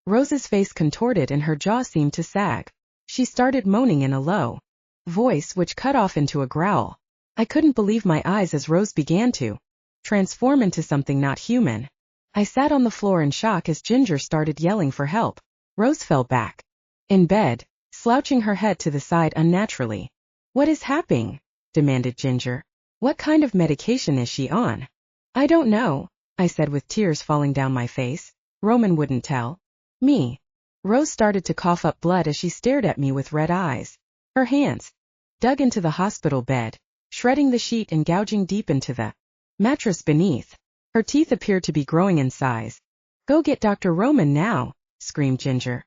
Speaker 1: Rose's face contorted and her jaw seemed to sag. She started moaning in a low voice which cut off into a growl. I couldn't believe my eyes as Rose began to transform into something not human. I sat on the floor in shock as Ginger started yelling for help. Rose fell back in bed, slouching her head to the side unnaturally. "What is happening?" demanded Ginger. "What kind of medication is she on?" "I don't know," I said with tears falling down my face. "Roman wouldn't tell me." Rose started to cough up blood as she stared at me with red eyes. Her hands dug into the hospital bed, shredding the sheet and gouging deep into the mattress beneath. Her teeth appeared to be growing in size. "Go get Dr. Roman now," screamed Ginger.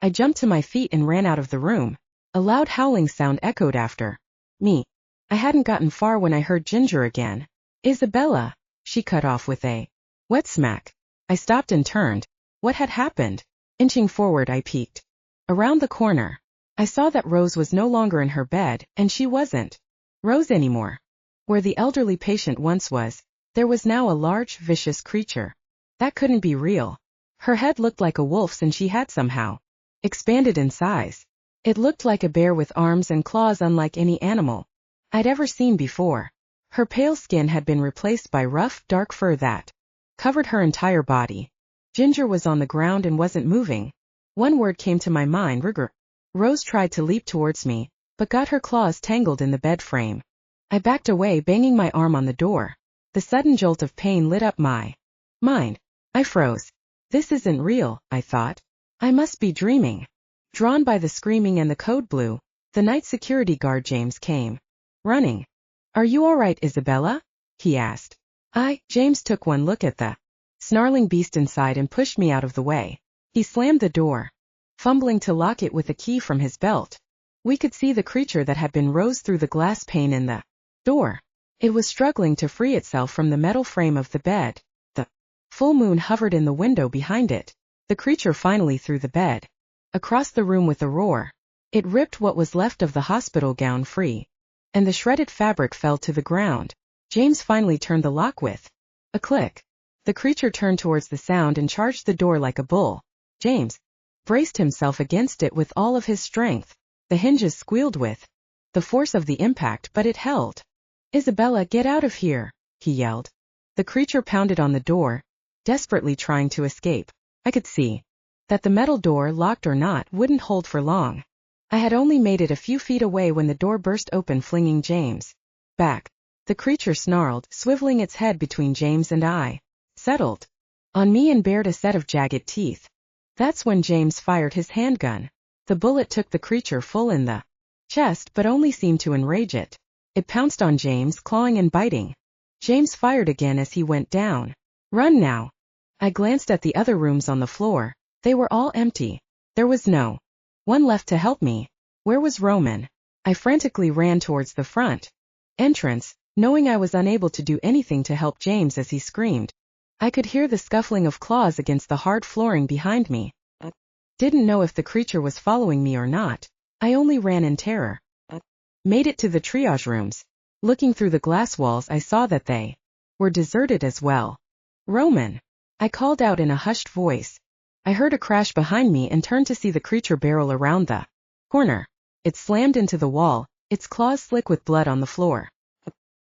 Speaker 1: I jumped to my feet and ran out of the room. A loud howling sound echoed after me. I hadn't gotten far when I heard Ginger again. "Isabella," she cut off with a wet smack. I stopped and turned. What had happened? Inching forward, I peeked around the corner. I saw that Rose was no longer in her bed, and she wasn't Rose anymore. Where the elderly patient once was, there was now a large, vicious creature. That couldn't be real. Her head looked like a wolf's and she had somehow expanded in size. It looked like a bear with arms and claws unlike any animal I'd ever seen before. Her pale skin had been replaced by rough, dark fur that covered her entire body. Ginger was on the ground and wasn't moving. One word came to my mind: rigor. Rose tried to leap towards me, but got her claws tangled in the bed frame. I backed away, banging my arm on the door. The sudden jolt of pain lit up my mind. I froze. This isn't real, I thought. I must be dreaming. Drawn by the screaming and the code blue, the night security guard James came running. "Are you all right, Isabella?" he asked. James took one look at the snarling beast inside and pushed me out of the way. He slammed the door, fumbling to lock it with a key from his belt. We could see the creature that had been Rose through the glass pane in the door. It was struggling to free itself from the metal frame of the bed. The full moon hovered in the window behind it. The creature finally threw the bed across the room with a roar. It ripped what was left of the hospital gown free, and the shredded fabric fell to the ground. James finally turned the lock with a click. The creature turned towards the sound and charged the door like a bull. James braced himself against it with all of his strength. The hinges squealed with the force of the impact, but it held. "Isabella, get out of here," he yelled. The creature pounded on the door, desperately trying to escape. I could see that the metal door, locked or not, wouldn't hold for long. I had only made it a few feet away when the door burst open, flinging James back. The creature snarled, swiveling its head between James and I, settled on me and bared a set of jagged teeth. That's when James fired his handgun. The bullet took the creature full in the chest but only seemed to enrage it. It pounced on James, clawing and biting. James fired again as he went down. Run now. I glanced at the other rooms on the floor. They were all empty. There was no one left to help me. Where was Roman? I frantically ran towards the front entrance, knowing I was unable to do anything to help James as he screamed. I could hear the scuffling of claws against the hard flooring behind me. Didn't know if the creature was following me or not. I only ran in terror. Made it to the triage rooms. Looking through the glass walls, I saw that they were deserted as well. Roman! I called out in a hushed voice. I heard a crash behind me and turned to see the creature barrel around the corner. It slammed into the wall, its claws slick with blood on the floor.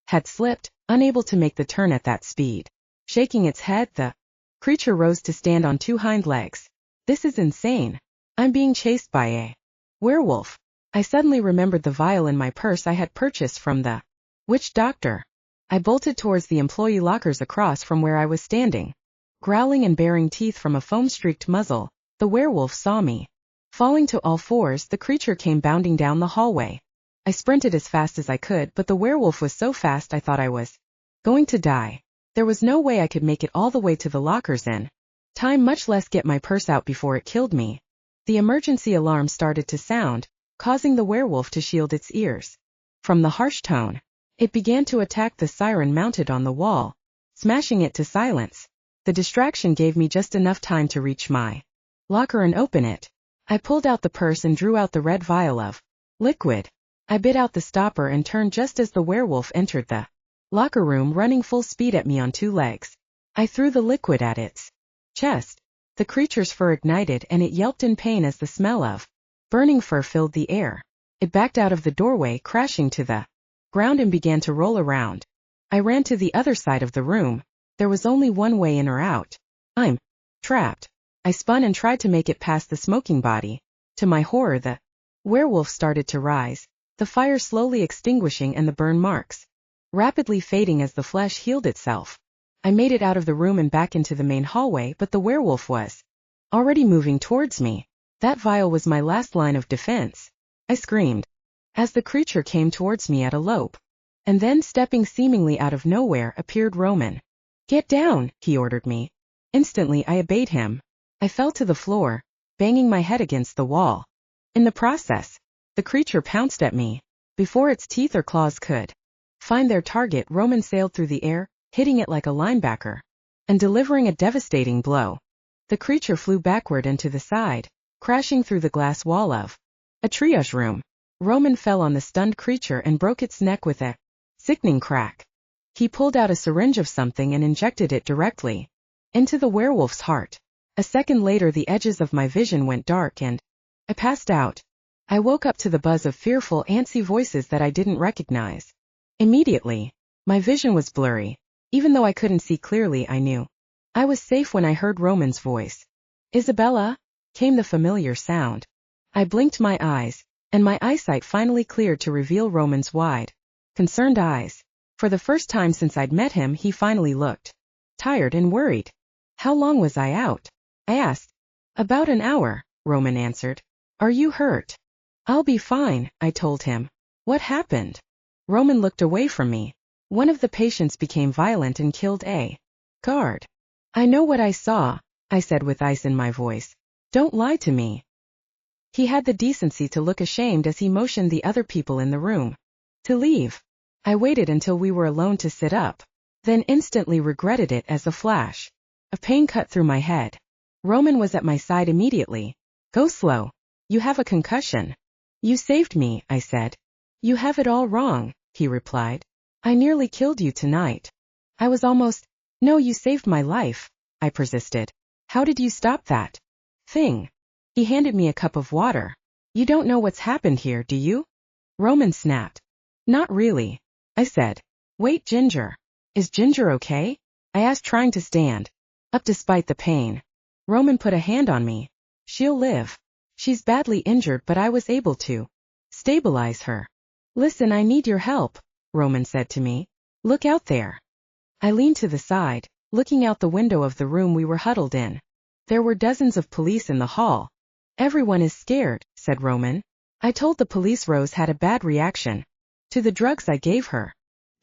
Speaker 1: Had slipped, unable to make the turn at that speed. Shaking its head, the creature rose to stand on two hind legs. This is insane. I'm being chased by a werewolf. I suddenly remembered the vial in my purse I had purchased from the witch doctor. I bolted towards the employee lockers across from where I was standing. Growling and baring teeth from a foam-streaked muzzle, the werewolf saw me. Falling to all fours, the creature came bounding down the hallway. I sprinted as fast as I could, but the werewolf was so fast I thought I was going to die. There was no way I could make it all the way to the lockers in time, much less get my purse out before it killed me. The emergency alarm started to sound, causing the werewolf to shield its ears from the harsh tone. It began to attack the siren mounted on the wall, smashing it to silence. The distraction gave me just enough time to reach my locker and open it. I pulled out the purse and drew out the red vial of liquid. I bit out the stopper and turned just as the werewolf entered the locker room, running full speed at me on two legs. I threw the liquid at its chest. The creature's fur ignited and it yelped in pain as the smell of burning fur filled the air. It backed out of the doorway, crashing to the ground, and began to roll around. I ran to the other side of the room. There was only one way in or out. I'm trapped. I spun and tried to make it past the smoking body. To my horror, the werewolf started to rise, the fire slowly extinguishing and the burn marks rapidly fading as the flesh healed itself. I made it out of the room and back into the main hallway, but the werewolf was already moving towards me. That vial was my last line of defense. I screamed as the creature came towards me at a lope. And then, stepping seemingly out of nowhere, appeared Roman. "Get down," he ordered me. Instantly I obeyed him. I fell to the floor, banging my head against the wall. In the process, the creature pounced at me. Before its teeth or claws could find their target, Roman sailed through the air, hitting it like a linebacker, and delivering a devastating blow. The creature flew backward and to the side, crashing through the glass wall of a triage room. Roman fell on the stunned creature and broke its neck with a sickening crack. He pulled out a syringe of something and injected it directly into the werewolf's heart. A second later, the edges of my vision went dark and I passed out. I woke up to the buzz of fearful, antsy voices that I didn't recognize. Immediately, my vision was blurry. Even though I couldn't see clearly, I knew I was safe when I heard Roman's voice. "Isabella?" came the familiar sound. I blinked my eyes, and my eyesight finally cleared to reveal Roman's wide, concerned eyes. For the first time since I'd met him, he finally looked tired and worried. "How long was I out?" I asked. "About an hour," Roman answered. "Are you hurt?" "I'll be fine," I told him. "What happened?" Roman looked away from me. "One of the patients became violent and killed a guard." "I know what I saw," I said with ice in my voice. "Don't lie to me." He had the decency to look ashamed as he motioned the other people in the room to leave. I waited until we were alone to sit up, then instantly regretted it as a flash of pain cut through my head. Roman was at my side immediately. "Go slow. You have a concussion." "You saved me," I said. "You have it all wrong," he replied. "I nearly killed you tonight. I was almost—" "No, you saved my life," I persisted. "How did you stop that thing?" He handed me a cup of water. "You don't know what's happened here, do you?" Roman snapped. "Not really," I said. "Wait, Ginger. Is Ginger okay?" I asked, trying to stand up despite the pain. Roman put a hand on me. "She'll live. She's badly injured, but I was able to stabilize her." "Listen, I need your help," Roman said to me. "Look out there." I leaned to the side, looking out the window of the room we were huddled in. There were dozens of police in the hall. "Everyone is scared," said Roman. I told the police Rose had a bad reaction to the drugs I gave her.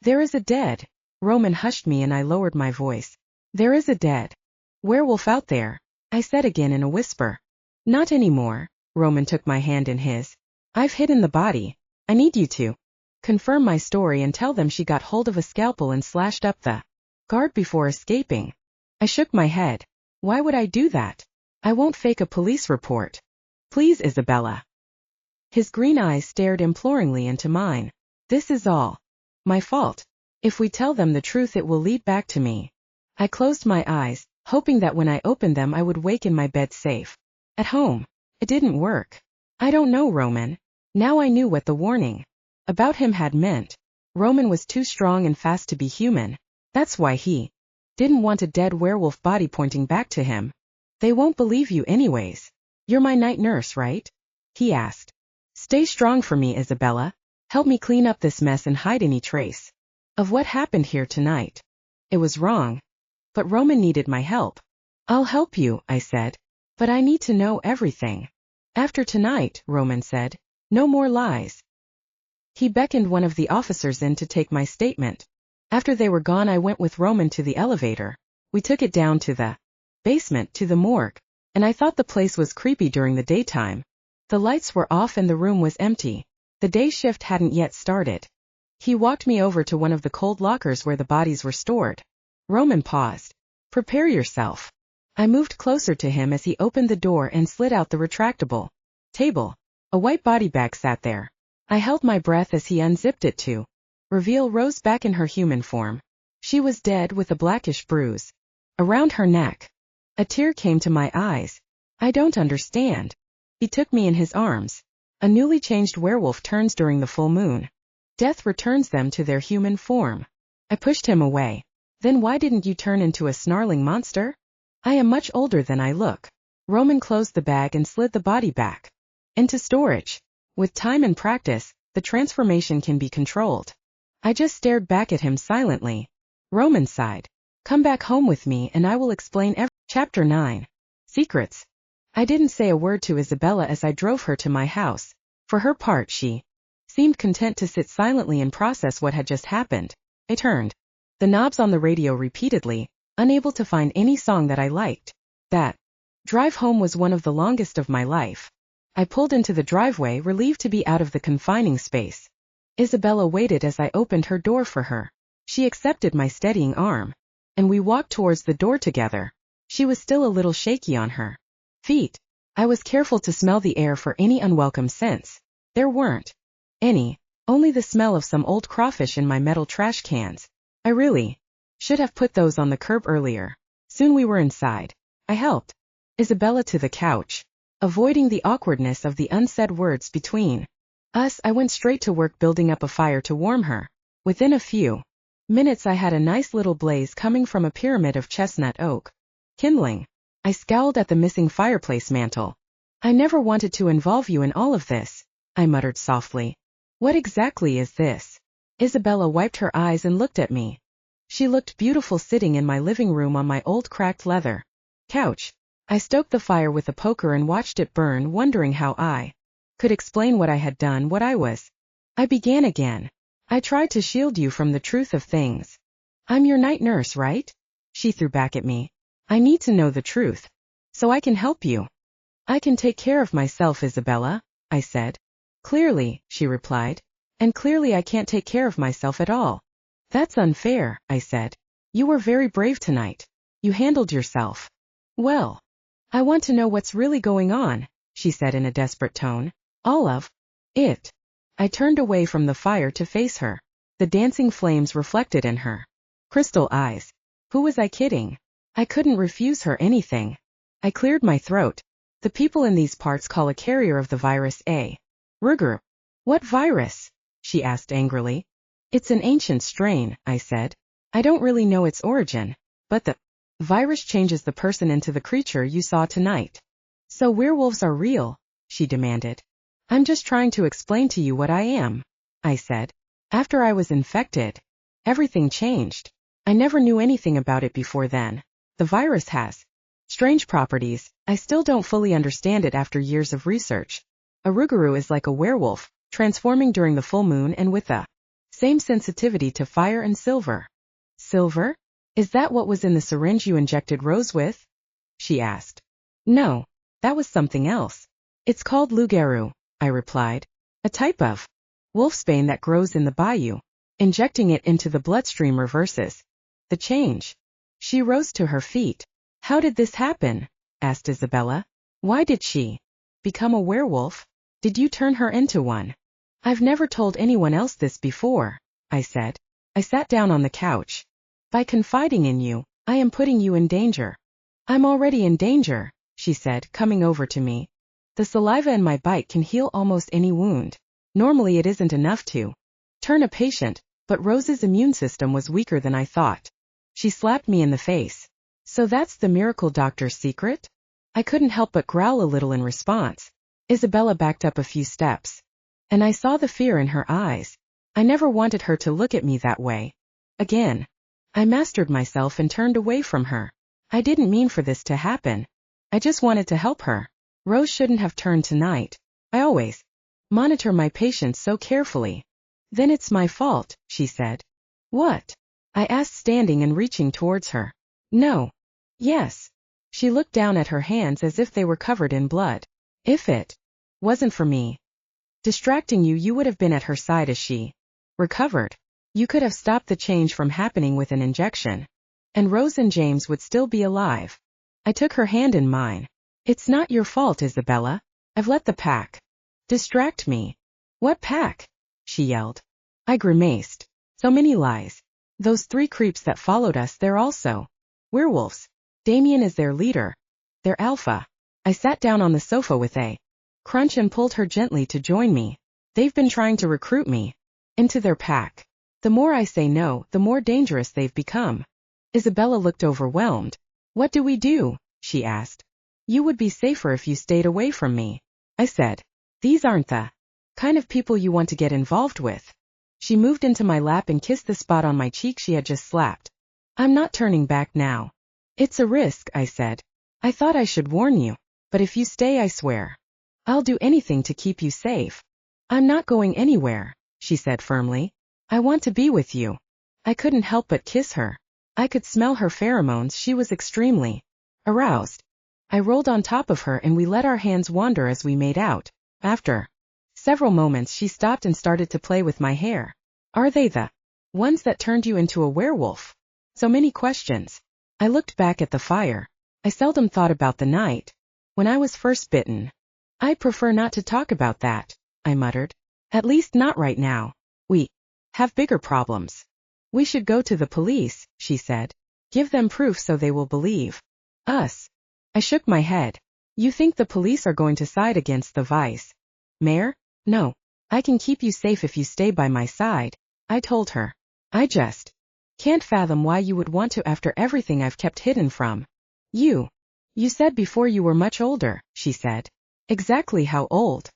Speaker 1: There is a dead. Roman hushed me and I lowered my voice. There is a dead werewolf out there, I said again in a whisper. Not anymore. Roman took my hand in his. I've hidden the body. I need you to confirm my story and tell them she got hold of a scalpel and slashed up the guard before escaping. I shook my head. Why would I do that? I won't fake a police report. Please, Isabella. His green eyes stared imploringly into mine. This is all my fault. If we tell them the truth, it will lead back to me. I closed my eyes, hoping that when I opened them I would wake in my bed safe. At home. It didn't work. I don't know, Roman. Now I knew what the warning about him had meant. Roman was too strong and fast to be human. That's why he didn't want a dead werewolf body pointing back to him. They won't believe you anyways. You're my night nurse, right? He asked. Stay strong for me, Isabella. Help me clean up this mess and hide any trace of what happened here tonight. It was wrong. But Roman needed my help. I'll help you, I said. But I need to know everything. After tonight, Roman said. No more lies. He beckoned one of the officers in to take my statement. After they were gone, I went with Roman to the elevator. We took it down to the basement, to the morgue, and I thought the place was creepy during the daytime. The lights were off and the room was empty. The day shift hadn't yet started. He walked me over to one of the cold lockers where the bodies were stored. Roman paused. Prepare yourself. I moved closer to him as he opened the door and slid out the retractable table. A white body bag sat there. I held my breath as he unzipped it to reveal Rose back in her human form. She was dead with a blackish bruise around her neck. A tear came to my eyes. I don't understand. He took me in his arms. A newly changed werewolf turns during the full moon. Death returns them to their human form. I pushed him away. Then why didn't you turn into a snarling monster? I am much older than I look. Roman closed the bag and slid the body back into storage. With time and practice, the transformation can be controlled. I just stared back at him silently. Roman sighed. Come back home with me and I will explain everything. Chapter 9. Secrets. I didn't say a word to Isabella as I drove her to my house. For her part, she seemed content to sit silently and process what had just happened. I turned the knobs on the radio repeatedly, unable to find any song that I liked. That drive home was one of the longest of my life. I pulled into the driveway, relieved to be out of the confining space. Isabella waited as I opened her door for her. She accepted my steadying arm, and we walked towards the door together. She was still a little shaky on her feet. I was careful to smell the air for any unwelcome scents. There weren't any, only the smell of some old crawfish in my metal trash cans. I really should have put those on the curb earlier. Soon we were inside. I helped Isabella to the couch. Avoiding the awkwardness of the unsaid words between us, I went straight to work building up a fire to warm her. Within a few minutes I had a nice little blaze coming from a pyramid of chestnut oak kindling. I scowled at the missing fireplace mantle. I never wanted to involve you in all of this, I muttered softly. What exactly is this? Isabella wiped her eyes and looked at me. She looked beautiful sitting in my living room on my old cracked leather couch. I stoked the fire with a poker and watched it burn, wondering how I could explain what I had done, what I was. I began again. I tried to shield you from the truth of things. I'm your night nurse, right? She threw back at me. I need to know the truth, so I can help you. I can take care of myself, Isabella, I said. Clearly, she replied. And clearly I can't take care of myself at all. That's unfair, I said. You were very brave tonight. You handled yourself well. I want to know what's really going on, she said in a desperate tone. All of it. I turned away from the fire to face her. The dancing flames reflected in her crystal eyes. Who was I kidding? I couldn't refuse her anything. I cleared my throat. The people in these parts call a carrier of the virus a Ruger. What virus? She asked angrily. It's an ancient strain, I said. I don't really know its origin, but the virus changes the person into the creature you saw tonight. So werewolves are real? She demanded. I'm just trying to explain to you what I am, I said. After I was infected, everything changed. I never knew anything about it before then. The virus has strange properties. I still don't fully understand it after years of research. A rougarou is like a werewolf, transforming during the full moon and with the same sensitivity to fire and silver. Silver? Is that what was in the syringe you injected Rose with? She asked. No, that was something else. It's called loup-garou, I replied. A type of wolfsbane that grows in the bayou. Injecting it into the bloodstream reverses the change. She rose to her feet. How did this happen? Asked Isabella. Why did she become a werewolf? Did you turn her into one? I've never told anyone else this before, I said. I sat down on the couch. By confiding in you, I am putting you in danger. I'm already in danger, she said, coming over to me. The saliva in my bite can heal almost any wound. Normally it isn't enough to turn a patient, but Rose's immune system was weaker than I thought. She slapped me in the face. So that's the miracle doctor's secret? I couldn't help but growl a little in response. Isabella backed up a few steps. And I saw the fear in her eyes. I never wanted her to look at me that way. Again. I mastered myself and turned away from her. I didn't mean for this to happen. I just wanted to help her. Rose shouldn't have turned tonight. I always monitor my patients so carefully. Then it's my fault, she said. What? I asked, standing and reaching towards her. No. Yes. She looked down at her hands as if they were covered in blood. If it wasn't for me distracting you, you would have been at her side as she recovered. You could have stopped the change from happening with an injection. And Rose and James would still be alive. I took her hand in mine. It's not your fault, Isabella. I've let the pack distract me. What pack? She yelled. I grimaced. So many lies. Those 3 creeps that followed us, they're also werewolves. Damien is their leader. They're alpha. I sat down on the sofa with a crunch and pulled her gently to join me. They've been trying to recruit me into their pack. The more I say no, the more dangerous they've become. Isabella looked overwhelmed. What do we do? She asked. You would be safer if you stayed away from me, I said. These aren't the kind of people you want to get involved with. She moved into my lap and kissed the spot on my cheek she had just slapped. I'm not turning back now. It's a risk, I said. I thought I should warn you. But if you stay, I swear I'll do anything to keep you safe. I'm not going anywhere, she said firmly. I want to be with you. I couldn't help but kiss her. I could smell her pheromones. She was extremely aroused. I rolled on top of her and we let our hands wander as we made out. After several moments, she stopped and started to play with my hair. Are they the ones that turned you into a werewolf? So many questions. I looked back at the fire. I seldom thought about the night when I was first bitten. I prefer not to talk about that, I muttered. At least not right now. We have bigger problems. We should go to the police, she said. Give them proof so they will believe us. I shook my head. You think the police are going to side against the vice mayor? No. I can keep you safe if you stay by my side, I told her. I just can't fathom why you would want to after everything I've kept hidden from you. You said before you were much older, she said. Exactly how old?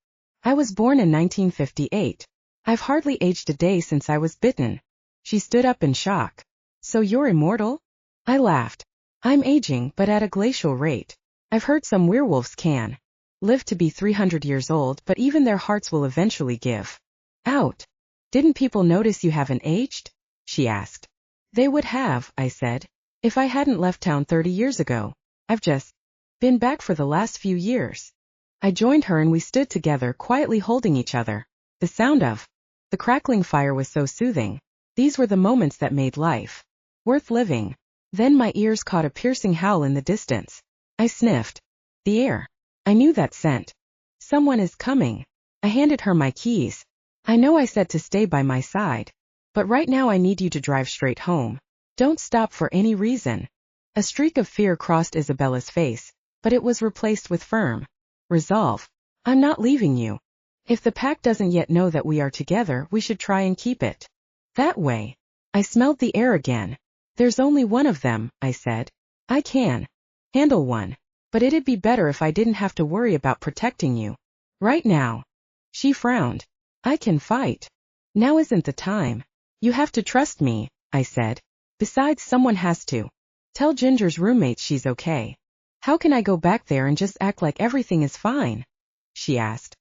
Speaker 1: I was born in 1958. I've hardly aged a day since I was bitten. She stood up in shock. So you're immortal? I laughed. I'm aging, but at a glacial rate. I've heard some werewolves can live to be 300 years old, but even their hearts will eventually give out. Didn't people notice you haven't aged? She asked. They would have, I said, if I hadn't left town 30 years ago. I've just been back for the last few years. I joined her and we stood together, quietly holding each other. The sound of the crackling fire was so soothing. These were the moments that made life worth living. Then my ears caught a piercing howl in the distance. I sniffed the air. I knew that scent. Someone is coming. I handed her my keys. I know I said to stay by my side, but right now I need you to drive straight home. Don't stop for any reason. A streak of fear crossed Isabella's face, but it was replaced with firm resolve. I'm not leaving you. If the pack doesn't yet know that we are together, we should try and keep it that way. I smelled the air again. There's only one of them, I said. I can handle one, but it'd be better if I didn't have to worry about protecting you right now. She frowned. I can fight. Now isn't the time. You have to trust me, I said. Besides, someone has to tell Ginger's roommates she's okay. How can I go back there and just act like everything is fine? She asked.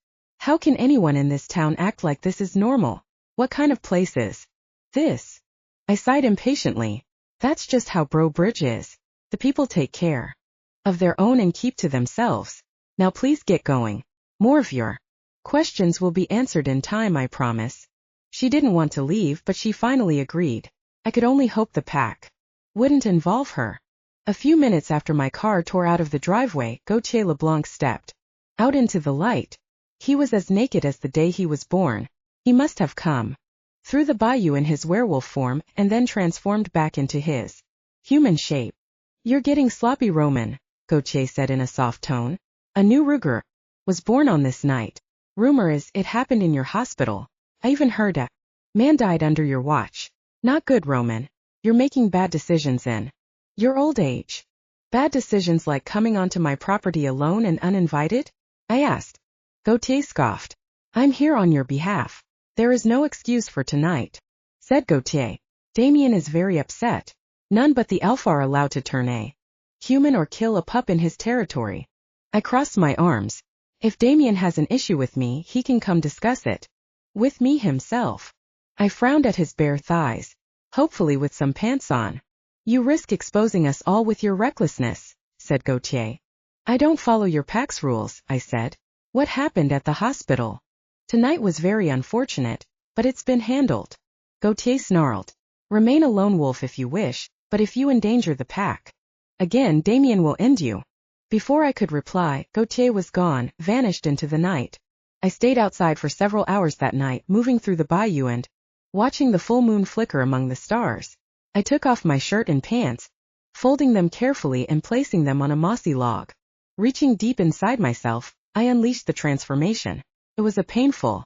Speaker 1: How can anyone in this town act like this is normal? What kind of place is this? I sighed impatiently. That's just how Breaux Bridge is. The people take care of their own and keep to themselves. Now please get going. More of your questions will be answered in time, I promise. She didn't want to leave, but she finally agreed. I could only hope the pack wouldn't involve her. A few minutes after my car tore out of the driveway, Gauthier Leblanc stepped out into the light. He was as naked as the day he was born. He must have come through the bayou in his werewolf form and then transformed back into his human shape. You're getting sloppy, Roman, Gauthier said in a soft tone. A new Ruger was born on this night. Rumor is it happened in your hospital. I even heard a man died under your watch. Not good, Roman. You're making bad decisions in your old age. Bad decisions like coming onto my property alone and uninvited? I asked. Gauthier scoffed. I'm here on your behalf. There is no excuse for tonight, said Gauthier. Damien is very upset. None but the elf are allowed to turn a human or kill a pup in his territory. I crossed my arms. If Damien has an issue with me, he can come discuss it with me himself. I frowned at his bare thighs, hopefully with some pants on. You risk exposing us all with your recklessness, said Gauthier. I don't follow your pack's rules, I said. What happened at the hospital tonight was very unfortunate, but it's been handled. Gauthier snarled. Remain a lone wolf if you wish, but if you endanger the pack again, Damien will end you. Before I could reply, Gauthier was gone, vanished into the night. I stayed outside for several hours that night, moving through the bayou and watching the full moon flicker among the stars. I took off my shirt and pants, folding them carefully and placing them on a mossy log. Reaching deep inside myself, I unleashed the transformation. It was a painful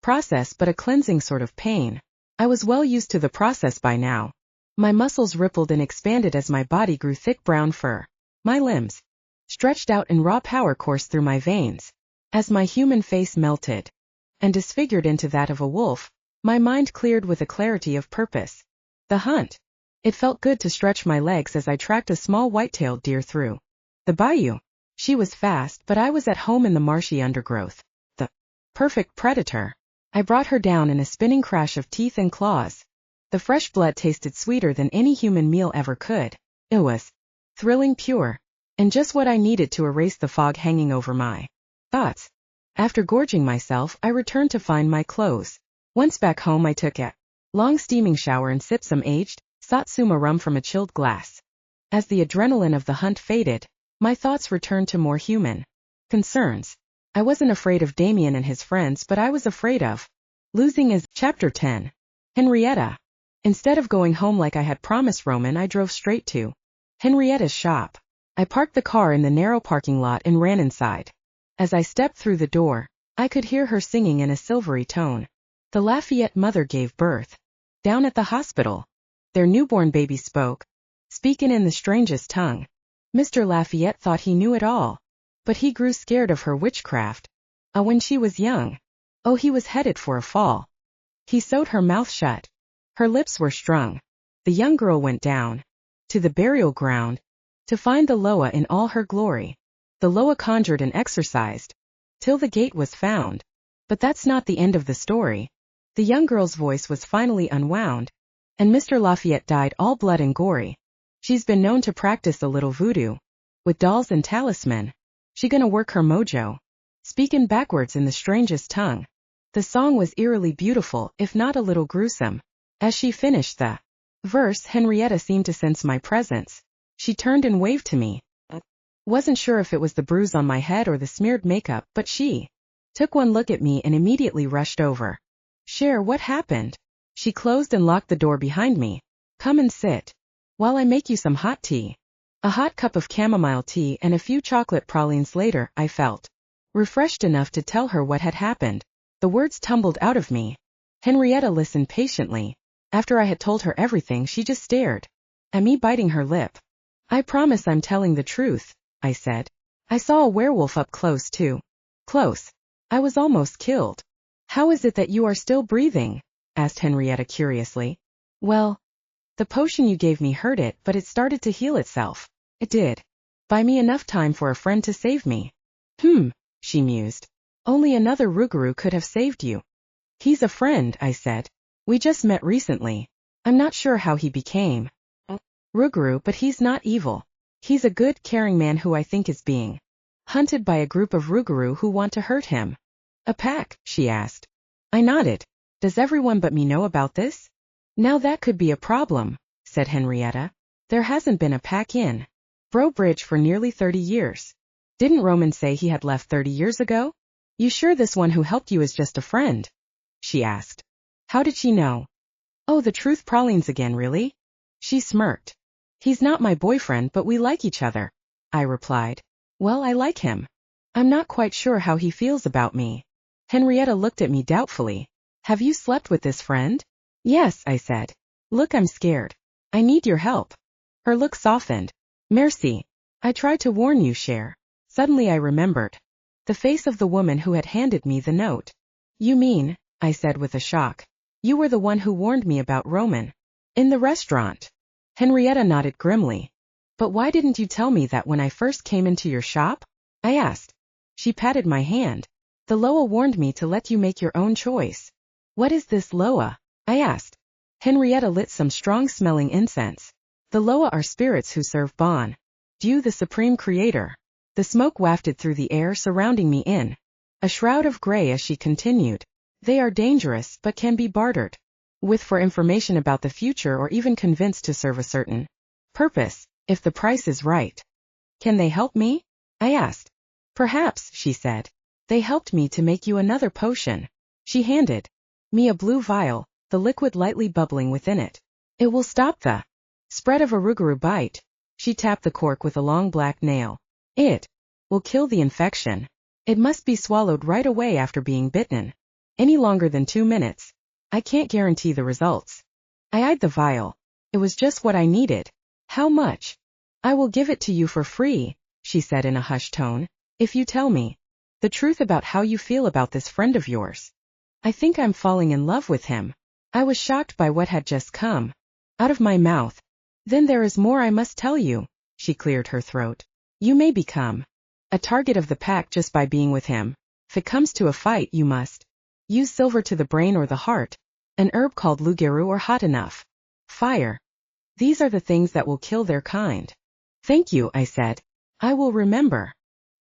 Speaker 1: process, but a cleansing sort of pain. I was well used to the process by now. My muscles rippled and expanded as my body grew thick brown fur. My limbs stretched out and raw power coursed through my veins. As my human face melted and disfigured into that of a wolf, my mind cleared with a clarity of purpose. The hunt. It felt good to stretch my legs as I tracked a small white-tailed deer through the bayou. She was fast, but I was at home in the marshy undergrowth. The perfect predator. I brought her down in a spinning crash of teeth and claws. The fresh blood tasted sweeter than any human meal ever could. It was thrilling, pure, and just what I needed to erase the fog hanging over my thoughts. After gorging myself, I returned to find my clothes. Once back home, I took a long steaming shower and sipped some aged Satsuma rum from a chilled glass. As the adrenaline of the hunt faded, my thoughts returned to more human concerns. I wasn't afraid of Damien and his friends, but I was afraid of losing his. Chapter 10. Henrietta. Instead of going home like I had promised Roman, I drove straight to Henrietta's shop. I parked the car in the narrow parking lot and ran inside. As I stepped through the door, I could hear her singing in a silvery tone. The Lafayette mother gave birth down at the hospital. Their newborn baby spoke, speaking in the strangest tongue. Mr. Lafayette thought he knew it all, but he grew scared of her witchcraft. When she was young. Oh, he was headed for a fall. He sewed her mouth shut. Her lips were strung. The young girl went down to the burial ground to find the Loa in all her glory. The Loa conjured and exorcised till the gate was found. But that's not the end of the story. The young girl's voice was finally unwound, and Mr. Lafayette died all blood and gory. She's been known to practice a little voodoo with dolls and talisman. She gonna work her mojo, speaking backwards in the strangest tongue. The song was eerily beautiful, if not a little gruesome. As she finished the verse, Henrietta seemed to sense my presence. She turned and waved to me. Wasn't sure if it was the bruise on my head or the smeared makeup, but she took one look at me and immediately rushed over. Cher, what happened? She closed and locked the door behind me. Come and sit while I make you some hot tea. A hot cup of chamomile tea and a few chocolate pralines later, I felt refreshed enough to tell her what had happened. The words tumbled out of me. Henrietta listened patiently. After I had told her everything, she just stared at me, biting her lip. I promise I'm telling the truth, I said. I saw a werewolf up close too. Close. I was almost killed. How is it that you are still breathing? Asked Henrietta curiously. Well, the potion you gave me hurt it, but it started to heal itself. It did. Buy me enough time for a friend to save me. She mused. Only another Rougarou could have saved you. He's a friend, I said. We just met recently. I'm not sure how he became Rougarou, but he's not evil. He's a good, caring man who I think is being hunted by a group of Rougarou who want to hurt him. A pack? She asked. I nodded. Does everyone but me know about this? Now that could be a problem, said Henrietta. There hasn't been a pack in Breaux Bridge for nearly 30 years. Didn't Roman say he had left 30 years ago? You sure this one who helped you is just a friend? She asked. How did she know? Oh, the truth pralines again, really? She smirked. He's not my boyfriend, but we like each other, I replied. Well, I like him. I'm not quite sure how he feels about me. Henrietta looked at me doubtfully. Have you slept with this friend? Yes, I said. Look, I'm scared. I need your help. Her look softened. Merci. I tried to warn you, Cher. Suddenly I remembered the face of the woman who had handed me the note. You mean, I said with a shock, you were the one who warned me about Roman in the restaurant? Henrietta nodded grimly. But why didn't you tell me that when I first came into your shop? I asked. She patted my hand. The Loa warned me to let you make your own choice. What is this Loa? I asked. Henrietta lit some strong-smelling incense. The Loa are spirits who serve Bon Dieu, the supreme creator. The smoke wafted through the air surrounding me in a shroud of gray as she continued. They are dangerous but can be bartered with for information about the future or even convinced to serve a certain purpose, if the price is right. Can they help me? I asked. Perhaps, she said. They helped me to make you another potion. She handed me a blue vial, the liquid lightly bubbling within it. It will stop the spread of a Rougarou bite. She tapped the cork with a long black nail. It will kill the infection. It must be swallowed right away after being bitten. Any longer than 2 minutes. I can't guarantee the results. I eyed the vial. It was just what I needed. How much? I will give it to you for free, she said in a hushed tone, if you tell me the truth about how you feel about this friend of yours. I think I'm falling in love with him. I was shocked by what had just come out of my mouth. Then there is more I must tell you, she cleared her throat. You may become a target of the pack just by being with him. If it comes to a fight, you must use silver to the brain or the heart, an herb called loup-garou or hot enough fire. These are the things that will kill their kind. Thank you, I said. I will remember.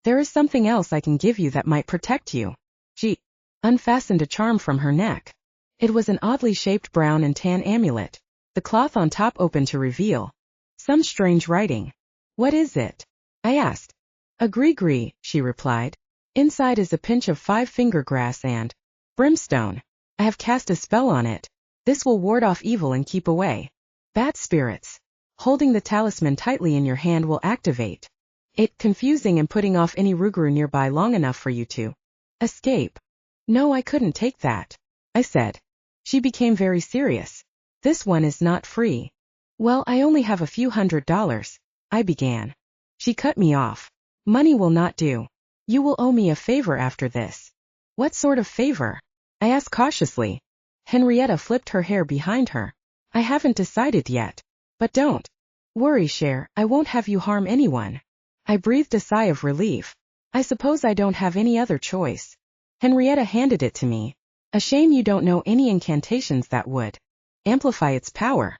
Speaker 1: There is something else I can give you that might protect you. She unfastened a charm from her neck. It was an oddly shaped brown and tan amulet, the cloth on top open to reveal some strange writing. What is it? I asked. A gris-gris, she replied. Inside is a pinch of 5-finger grass and brimstone. I have cast a spell on it. This will ward off evil and keep away bad spirits. Holding the talisman tightly in your hand will activate it, confusing and putting off any Rougarou nearby long enough for you to escape. No, I couldn't take that, I said. She became very serious. This one is not free. Well, I only have a few $100, I began. She cut me off. Money will not do. You will owe me a favor after this. What sort of favor? I asked cautiously. Henrietta flipped her hair behind her. I haven't decided yet. But don't worry, Cher, I won't have you harm anyone. I breathed a sigh of relief. I suppose I don't have any other choice. Henrietta handed it to me. A shame you don't know any incantations that would amplify its power.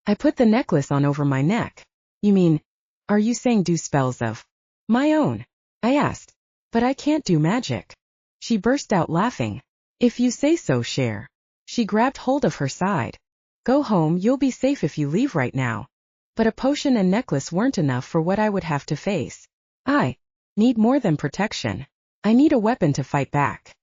Speaker 1: I put the necklace on over my neck. You mean, are you saying do spells of my own? I asked. But I can't do magic. She burst out laughing. If you say so, Cher. She grabbed hold of her side. Go home, you'll be safe if you leave right now. But a potion and necklace weren't enough for what I would have to face. I need more than protection. I need a weapon to fight back.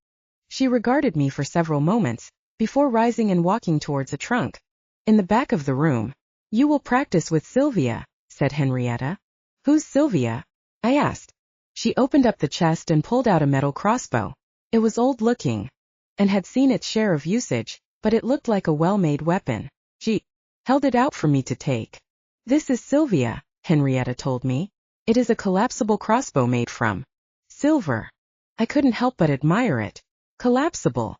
Speaker 1: She regarded me for several moments, before rising and walking towards a trunk in the back of the room. You will practice with Sylvia, said Henrietta. Who's Sylvia? I asked. She opened up the chest and pulled out a metal crossbow. It was old-looking, and had seen its share of usage, but it looked like a well-made weapon. She held it out for me to take. This is Sylvia, Henrietta told me. It is a collapsible crossbow made from silver. I couldn't help but admire it. Collapsible.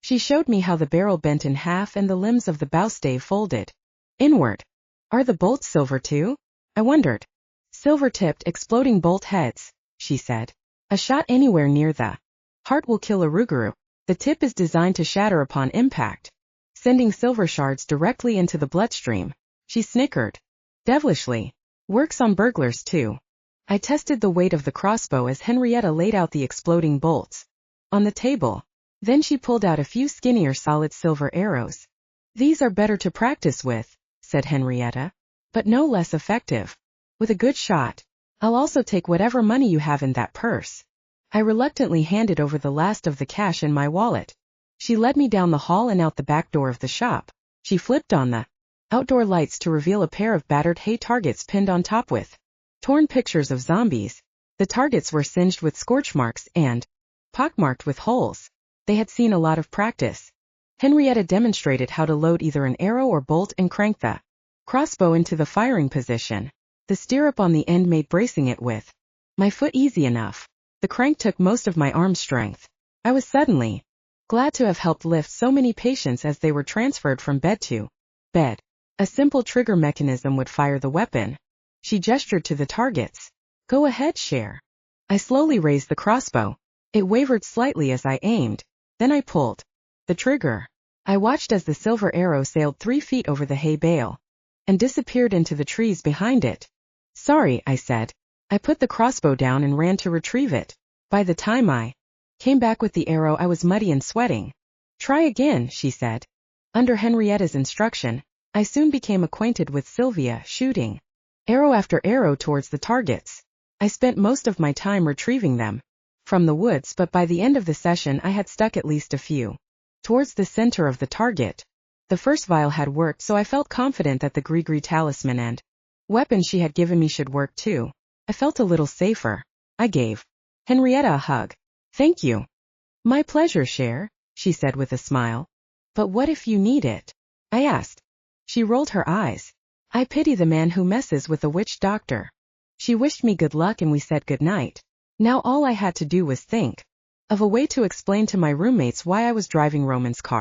Speaker 1: She showed me how the barrel bent in half and the limbs of the bowstave folded inward. Are the bolts silver too? I wondered. Silver-tipped exploding bolt heads, she said. A shot anywhere near the Heart will kill a Rougarou. The tip is designed to shatter upon impact, sending silver shards directly into the bloodstream. She snickered. Devilishly. Works on burglars too. I tested the weight of the crossbow as Henrietta laid out the exploding bolts on the table. Then she pulled out a few skinnier solid silver arrows. These are better to practice with, said Henrietta, but no less effective. With a good shot. I'll also take whatever money you have in that purse. I reluctantly handed over the last of the cash in my wallet. She led me down the hall and out the back door of the shop. She flipped on the outdoor lights to reveal a pair of battered hay targets pinned on top with torn pictures of zombies. The targets were singed with scorch marks and pockmarked with holes. They had seen a lot of practice. Henrietta demonstrated how to load either an arrow or bolt and crank the crossbow into the firing position. The stirrup on the end made bracing it with my foot easy enough. The crank took most of my arm strength. I was suddenly glad to have helped lift so many patients as they were transferred from bed to bed. A simple trigger mechanism would fire the weapon. She gestured to the targets. Go ahead, Cher. I slowly raised the crossbow. It wavered slightly as I aimed. Then I pulled the trigger. I watched as the silver arrow sailed 3 feet over the hay bale and disappeared into the trees behind it. Sorry, I said. I put the crossbow down and ran to retrieve it. By the time I came back with the arrow, I was muddy and sweating. Try again, she said. Under Henrietta's instruction, I soon became acquainted with Sylvia, shooting arrow after arrow towards the targets. I spent most of my time retrieving them from the woods, but by the end of the session I had stuck at least a few towards the center of the target. The first vial had worked, so I felt confident that the Grigri talisman and weapon she had given me should work too. I felt a little safer. I gave Henrietta a hug. Thank you. My pleasure, Cher, she said with a smile. But what if you need it? I asked. She rolled her eyes. I pity the man who messes with a witch doctor. She wished me good luck and we said good night. Now all I had to do was think of a way to explain to my roommates why I was driving Roman's car.